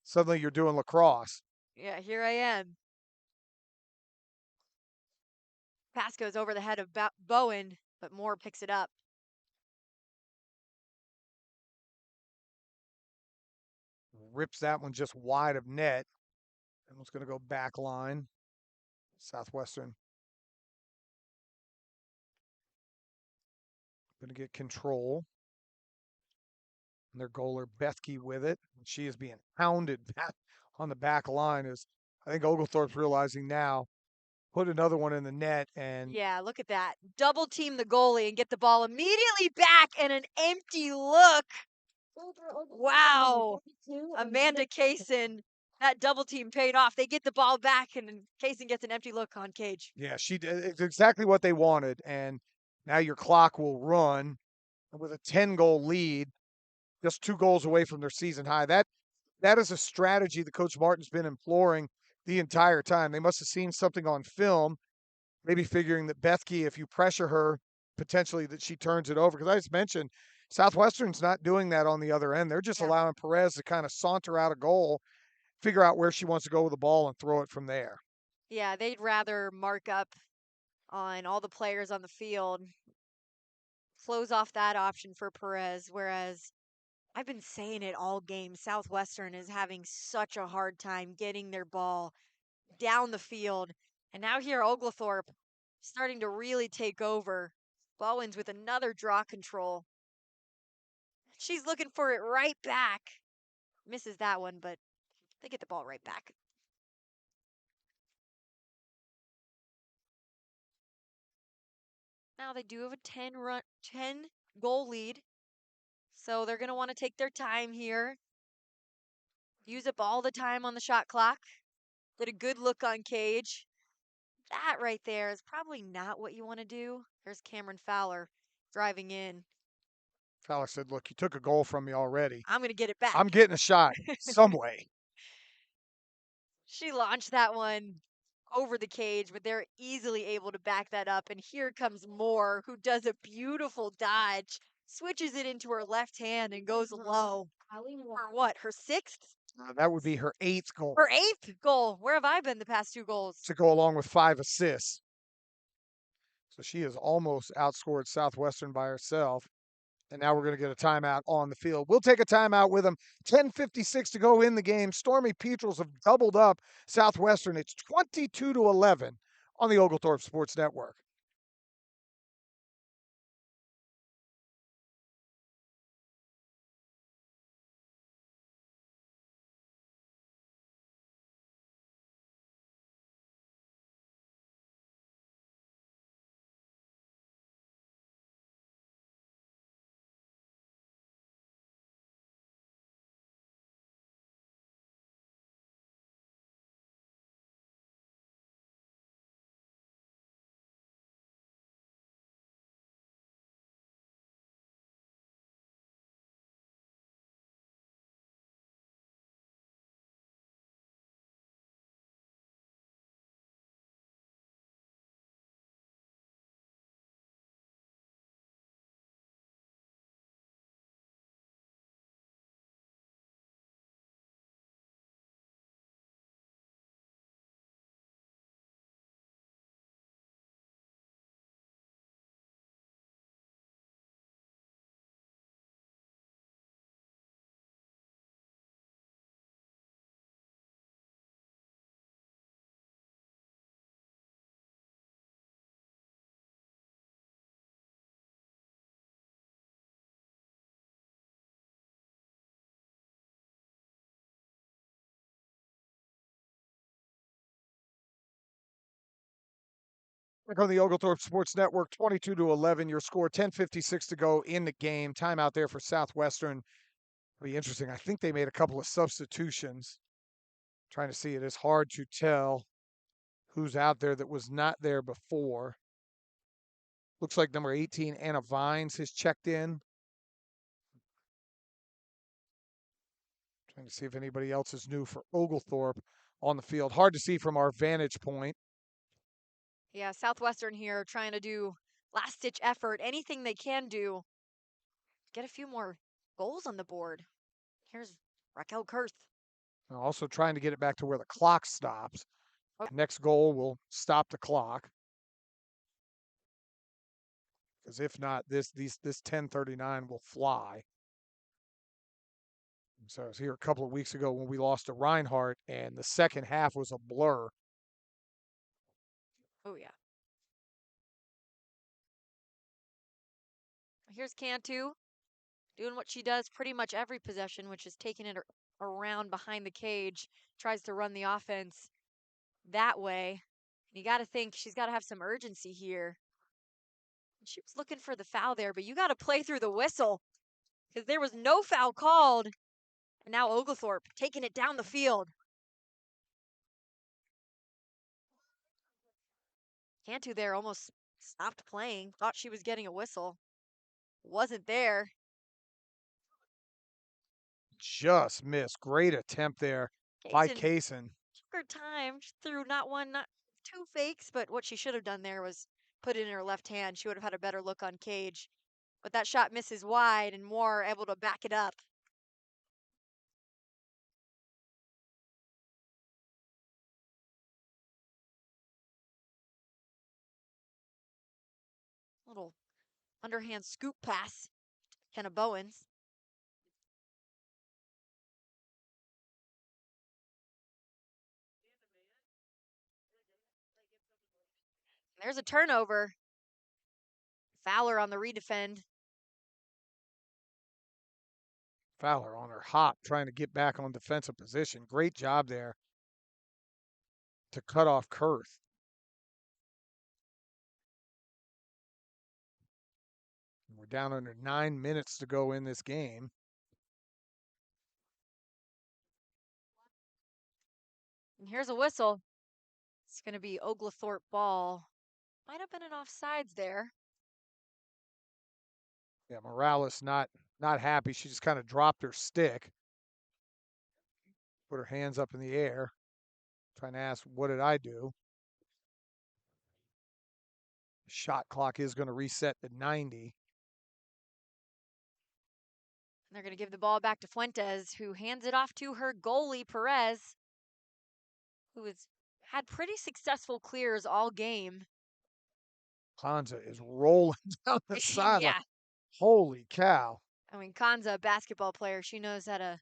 Suddenly you're doing lacrosse. Yeah, here I am. Pass goes over the head of Bowen, but Moore picks it up. Rips that one just wide of net. That one's going to go back line. Southwestern going to get control. And their goaler, Bethke, with it. She is being hounded back on the back line. As I think Oglethorpe's realizing now, put another one in the net. And yeah, look at that. Double team the goalie and get the ball immediately back and an empty look. Wow. Amanda Kaysen, that double team paid off. They get the ball back and Kaysen gets an empty look on Cage. yeah, it's exactly what they wanted. And now your clock will run with a 10-goal lead, just 2 goals away from their season high. That is a strategy that Coach Martin's been imploring the entire time. They must have seen something on film, maybe figuring that Bethke, if you pressure her, potentially that she turns it over. Because I just mentioned, Southwestern's not doing that on the other end. They're just allowing Perez to kind of saunter out a goal, figure out where she wants to go with the ball, and throw it from there. Yeah, they'd rather mark up on all the players on the field, close off that option for Perez, whereas I've been saying it all game. Southwestern is having such a hard time getting their ball down the field. And now here, Oglethorpe starting to really take over. Bowens with another draw control. She's looking for it right back. Misses that one, but they get the ball right back. Now they do have a 10 goal lead. So they're going to want to take their time here. Use up all the time on the shot clock. Get a good look on Cage. That right there is probably not what you want to do. There's Cameron Fowler driving in. Fowler said, look, you took a goal from me already. I'm going to get it back. I'm getting a shot some way. She launched that one over the cage, but they're easily able to back that up. And here comes Moore, who does a beautiful dodge, switches it into her left hand and goes low. For what, her 6th? That would be her 8th goal. Her 8th goal. Where have I been the past 2 goals? To go along with 5 assists. So she has almost outscored Southwestern by herself. And now we're going to get a timeout on the field. We'll take a timeout with them. 10:56 to go in the game. Stormy Petrels have doubled up Southwestern. It's 22-11 on the Oglethorpe Sports Network. Back on the Oglethorpe Sports Network, 22-11, your score, 10:56 to go in the game. Timeout there for Southwestern. Be interesting. I think they made a couple of substitutions. Trying to see, it is hard to tell who's out there that was not there before. Looks like number 18, Anna Vines, has checked in. Trying to see if anybody else is new for Oglethorpe on the field. Hard to see from our vantage point. Yeah, Southwestern here trying to do last-ditch effort, anything they can do. Get a few more goals on the board. Here's Raquel Kurth. Also trying to get it back to where the clock stops. Next goal will stop the clock. Because if not, this 10:39 will fly. So I was here a couple of weeks ago when we lost to Reinhardt, and the second half was a blur. Oh, yeah. Here's Cantu doing what she does pretty much every possession, which is taking it around behind the cage, tries to run the offense that way. And you got to think she's got to have some urgency here. She was looking for the foul there, but you got to play through the whistle because there was no foul called. And now Oglethorpe taking it down the field. Cantu there almost stopped playing, thought she was getting a whistle. Wasn't there. Just missed. Great attempt there by Kaysen. Took her time. She threw not one, not two fakes, but what she should have done there was put it in her left hand. She would have had a better look on cage. But that shot misses wide, and Moore able to back it up. Little underhand scoop pass. Kenna Bowens. There's a turnover. Fowler on the redefend. Fowler on her hop, trying to get back on defensive position. Great job there to cut off Kurth. We're down under 9 minutes to go in this game. And here's a whistle. It's going to be Oglethorpe ball. Might have been an offsides there. Yeah, Morales not happy. She just kind of dropped her stick. Put her hands up in the air. Trying to ask, what did I do? Shot clock is going to reset to 90. And they're going to give the ball back to Fuentes, who hands it off to her goalie, Perez, who has had pretty successful clears all game. Kanza is rolling down the sideline. Yeah. Holy cow. I mean, Kanza, a basketball player, she knows how to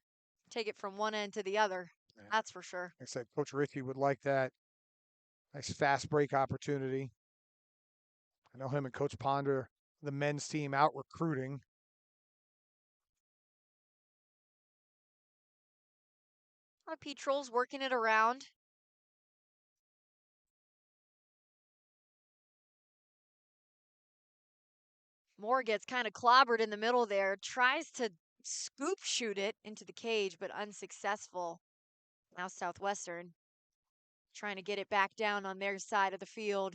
take it from one end to the other. Yeah. That's for sure. Like I said, Coach Ritchie would like that Nice fast break opportunity. I know him and Coach Ponder, the men's team, out recruiting. Petrol's working it around. Moore gets kind of clobbered in the middle there, tries to scoop shoot it into the cage, but unsuccessful. Now Southwestern trying to get it back down on their side of the field.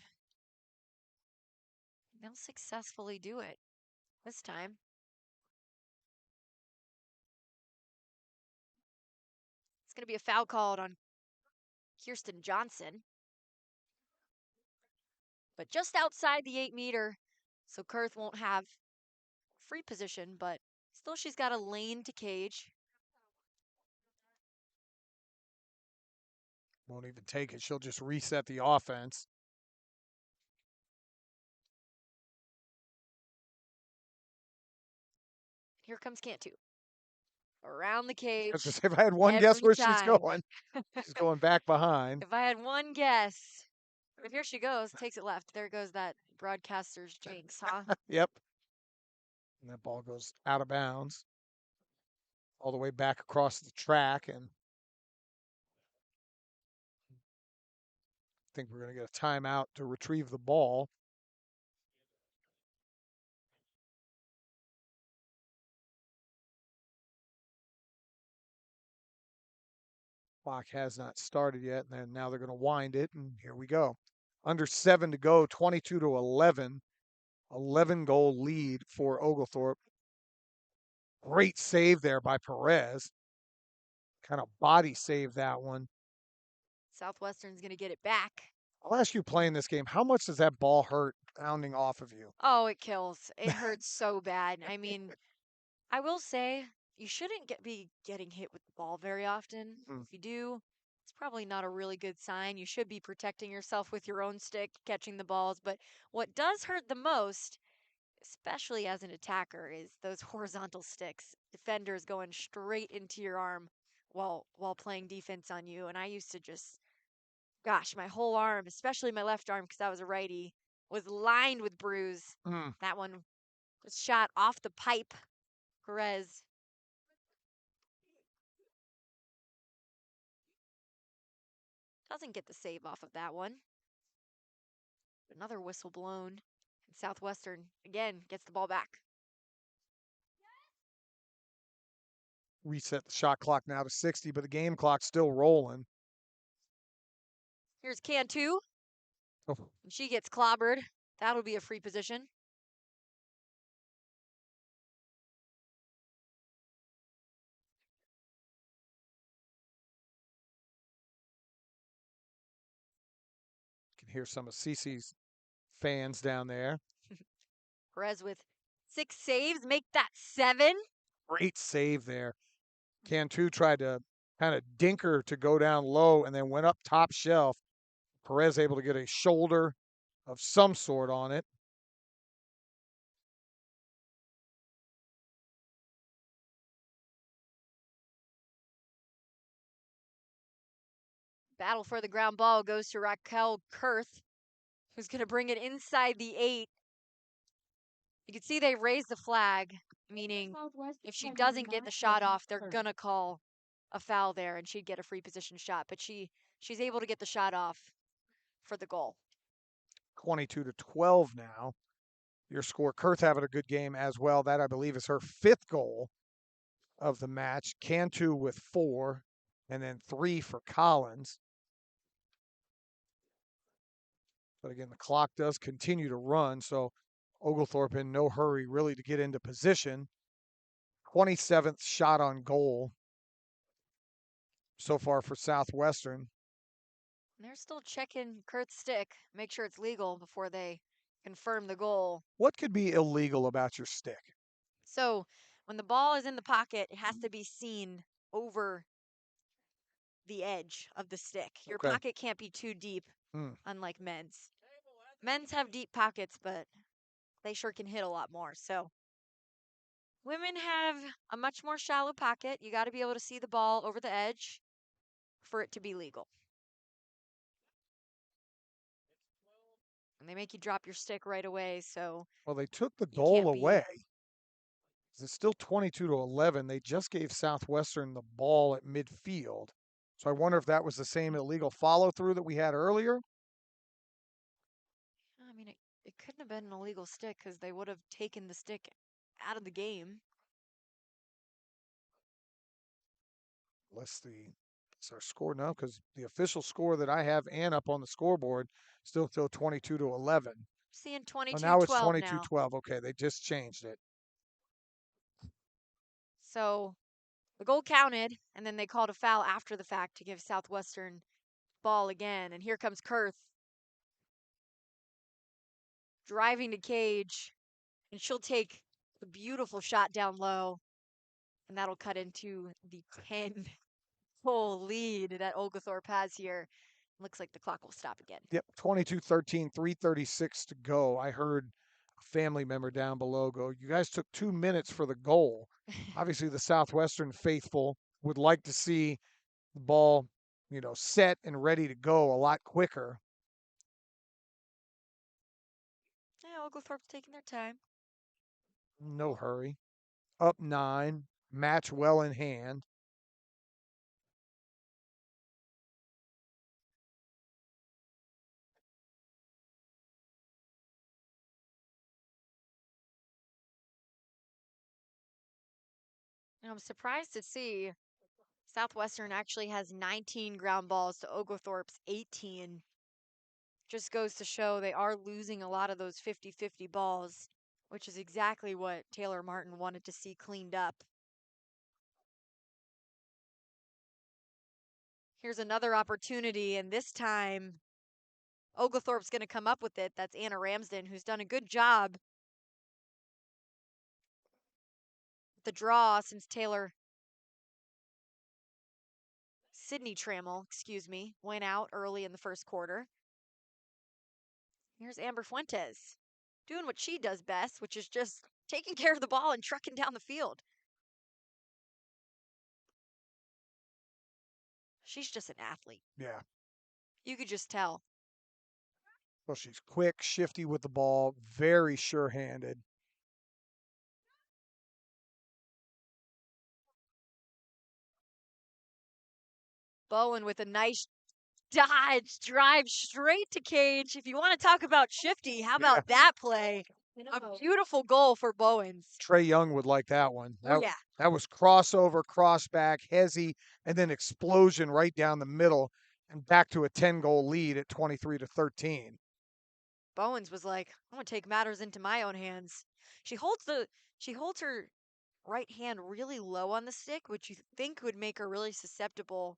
They'll successfully do it this time. It's going to be a foul called on Kirsten Johnson. But just outside the 8-meter, so Kurth won't have free position, but still she's got a lane to cage. Won't even take it. She'll just reset the offense. Here comes Cantu. Around the cage. I was gonna say, if I had one guess every where she's time. going, she's going back behind. If I had one guess. But here she goes, takes it left. There goes that broadcaster's jinx, huh? Yep. And that ball goes out of bounds all the way back across the track. And I think we're going to get a timeout to retrieve the ball. Clock has not started yet, and then now they're going to wind it, and here we go. Under 7 to go, 22-11, 11-goal lead for Oglethorpe. Great save there by Perez. Kind of body save that one. Southwestern's going to get it back. I'll ask you playing this game, how much does that ball hurt bounding off of you? Oh, it kills. It hurts so bad. I mean, I will say you shouldn't be getting hit with the ball very often. If you do, it's probably not a really good sign. You should be protecting yourself with your own stick, catching the balls. But what does hurt the most, especially as an attacker, is those horizontal sticks. Defenders going straight into your arm while playing defense on you. And I used to just, gosh, my whole arm, especially my left arm, because I was a righty, was lined with bruise. That one was shot off the pipe. Perez. Doesn't get the save off of that one. Another whistle blown. And Southwestern, again, gets the ball back. Reset the shot clock now to 60, but the game clock's still rolling. Here's Cantu. Oh. And she gets clobbered. That'll be a free position. You can hear some of Cece's fans down there. Perez with 6 saves, make that 7. Great save there. Cantu tried to kind of dink her to go down low and then went up top shelf. Perez able to get a shoulder of some sort on it. Battle for the ground ball goes to Raquel Kurth, who's going to bring it inside the 8. You can see they raise the flag, meaning if she doesn't get the shot off, they're going to call a foul there and she'd get a free position shot. But she's able to get the shot off for the goal. 22-12 now. Your score. Kurth having a good game as well. That, I believe, is her 5th goal of the match. Cantu with 4, and then 3 for Collins. But again, the clock does continue to run, so Oglethorpe in no hurry really to get into position. 27th shot on goal so far for Southwestern. They're still checking Kurt's stick, make sure it's legal before they confirm the goal. What could be illegal about your stick? So when the ball is in the pocket, it has to be seen over the edge of the stick. Your pocket can't be too deep, unlike men's. Men's have deep pockets, but they sure can hit a lot more. So women have a much more shallow pocket. You got to be able to see the ball over the edge for it to be legal. And they make you drop your stick right away, so Well, they took the you goal can't beat. away. It's still 22-11. They just gave Southwestern the ball at midfield. So I wonder if that was the same illegal follow through that we had earlier. I mean, it couldn't have been an illegal stick because they would have taken the stick out of the game. Let's see. It's our score now because the official score that I have and up on the scoreboard still 22-11. Seeing Oh, now it's 22-12 now. 22-12. Okay, they just changed it. So the goal counted, and then they called a foul after the fact to give Southwestern ball again. And here comes Kurth driving to cage, and she'll take the beautiful shot down low, and that'll cut into the 10-goal lead that Oglethorpe has here. Looks like the clock will stop again. Yep, 22-13, 3:36 to go. I heard a family member down below go, "You guys took 2 minutes for the goal." Obviously, the Southwestern faithful would like to see the ball, set and ready to go a lot quicker. Yeah, Oglethorpe's taking their time. No hurry. Up 9, match well in hand. And I'm surprised to see Southwestern actually has 19 ground balls to Oglethorpe's 18. Just goes to show they are losing a lot of those 50-50 balls, which is exactly what Taylor Martin wanted to see cleaned up. Here's another opportunity, and this time Oglethorpe's going to come up with it. That's Anna Ramsden, who's done a good job with the draw since Sydney Trammell, went out early in the first quarter. Here's Amber Fuentes doing what she does best, which is just taking care of the ball and trucking down the field. She's just an athlete. Yeah. You could just tell. Well, she's quick, shifty with the ball, very sure-handed. Bowen with a nice dodge, drive straight to cage. If you want to talk about shifty, how Yeah. about that play? A beautiful goal for Bowens. Trey Young would like that one. Oh, yeah. That was crossover, crossback, hezzy, and then explosion right down the middle and back to a 10-goal lead at 23-13. Bowens was like, I'm gonna take matters into my own hands. She holds her right hand really low on the stick, which you think would make her really susceptible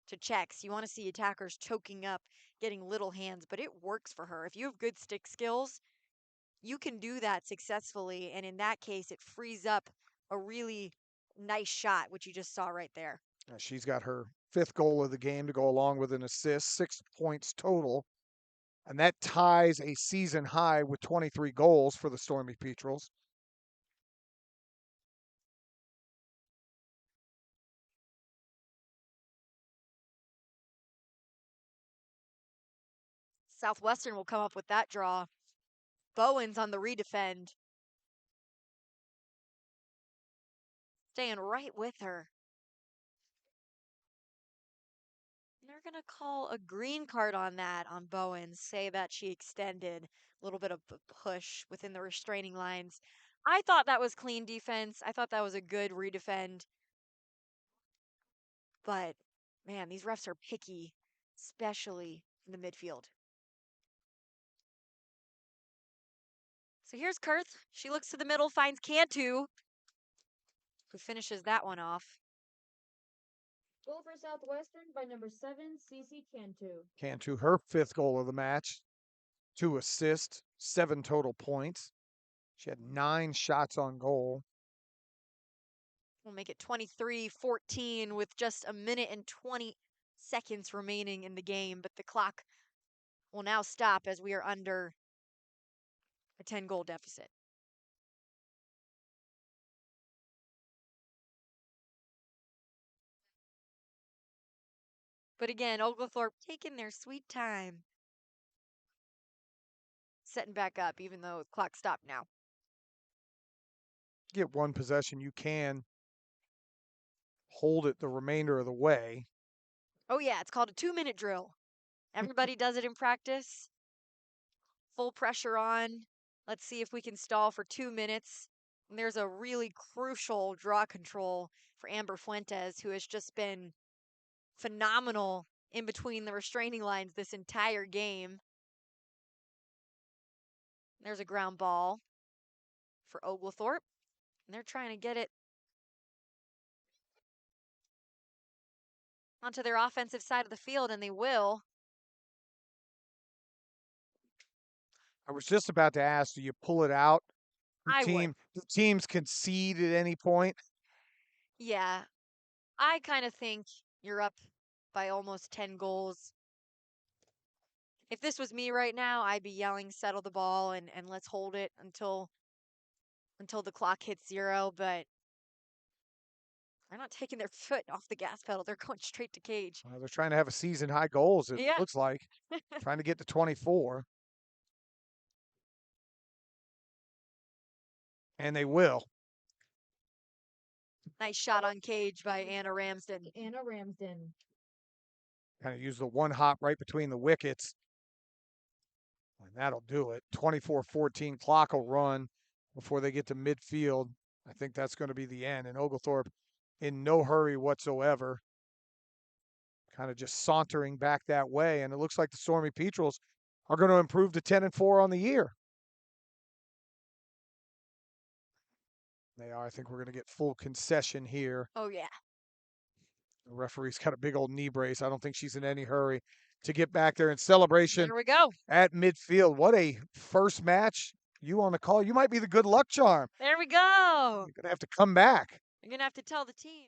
to checks. You want to see attackers choking up, getting little hands, but it works for her. If you have good stick skills, you can do that successfully, and in that case, it frees up a really nice shot, which you just saw right there. She's got her 5th goal of the game to go along with an assist, 6 points total. And that ties a season high with 23 goals for the Stormy Petrels. Southwestern will come up with that draw. Bowens on the redefend. Staying right with her. They're going to call a green card on that on Bowens, say that she extended a little bit of a push within the restraining lines. I thought that was clean defense. I thought that was a good redefend. But, man, these refs are picky, especially in the midfield. So here's Kurth. She looks to the middle, finds Cantu, who finishes that one off. Goal for Southwestern by number 7, Cece Cantu. Cantu, her 5th goal of the match, 2 assists, 7 total points. She had 9 shots on goal. We'll make it 23-14 with just a minute and 20 seconds remaining in the game, but the clock will now stop as we are under a 10-goal deficit. But again, Oglethorpe taking their sweet time. setting back up, even though the clock stopped now. Get one possession, you can hold it the remainder of the way. Oh, yeah, it's called a 2-minute drill. Everybody does it in practice. Full pressure on. Let's see if we can stall for 2 minutes. And there's a really crucial draw control for Amber Fuentes, who has just been phenomenal in between the restraining lines this entire game. There's a ground ball for Oglethorpe, and they're trying to get it onto their offensive side of the field, and they will. I was just about to ask, do you pull it out? I would. The teams concede at any point. Yeah, I kind of think you're up by almost 10 goals. If this was me right now, I'd be yelling, settle the ball and let's hold it until the clock hits 0, but they're not taking their foot off the gas pedal. They're going straight to cage. They're trying to have a season high goals, it Yeah. looks like. Trying to get to 24. And they will. Nice shot on cage by Anna Ramsden. Anna Ramsden. Kind of use the one hop right between the wickets. And that'll do it. 24-14 clock will run before they get to midfield. I think that's going to be the end. And Oglethorpe in no hurry whatsoever. Kind of just sauntering back that way. And it looks like the Stormy Petrels are going to improve to 10-4 on the year. They are. I think we're going to get full concession here. Oh, yeah. The referee's got a big old knee brace. I don't think she's in any hurry to get back there in celebration. There we go. At midfield. What a first match. You on the call. You might be the good luck charm. There we go. You're going to have to come back. You're going to have to tell the team.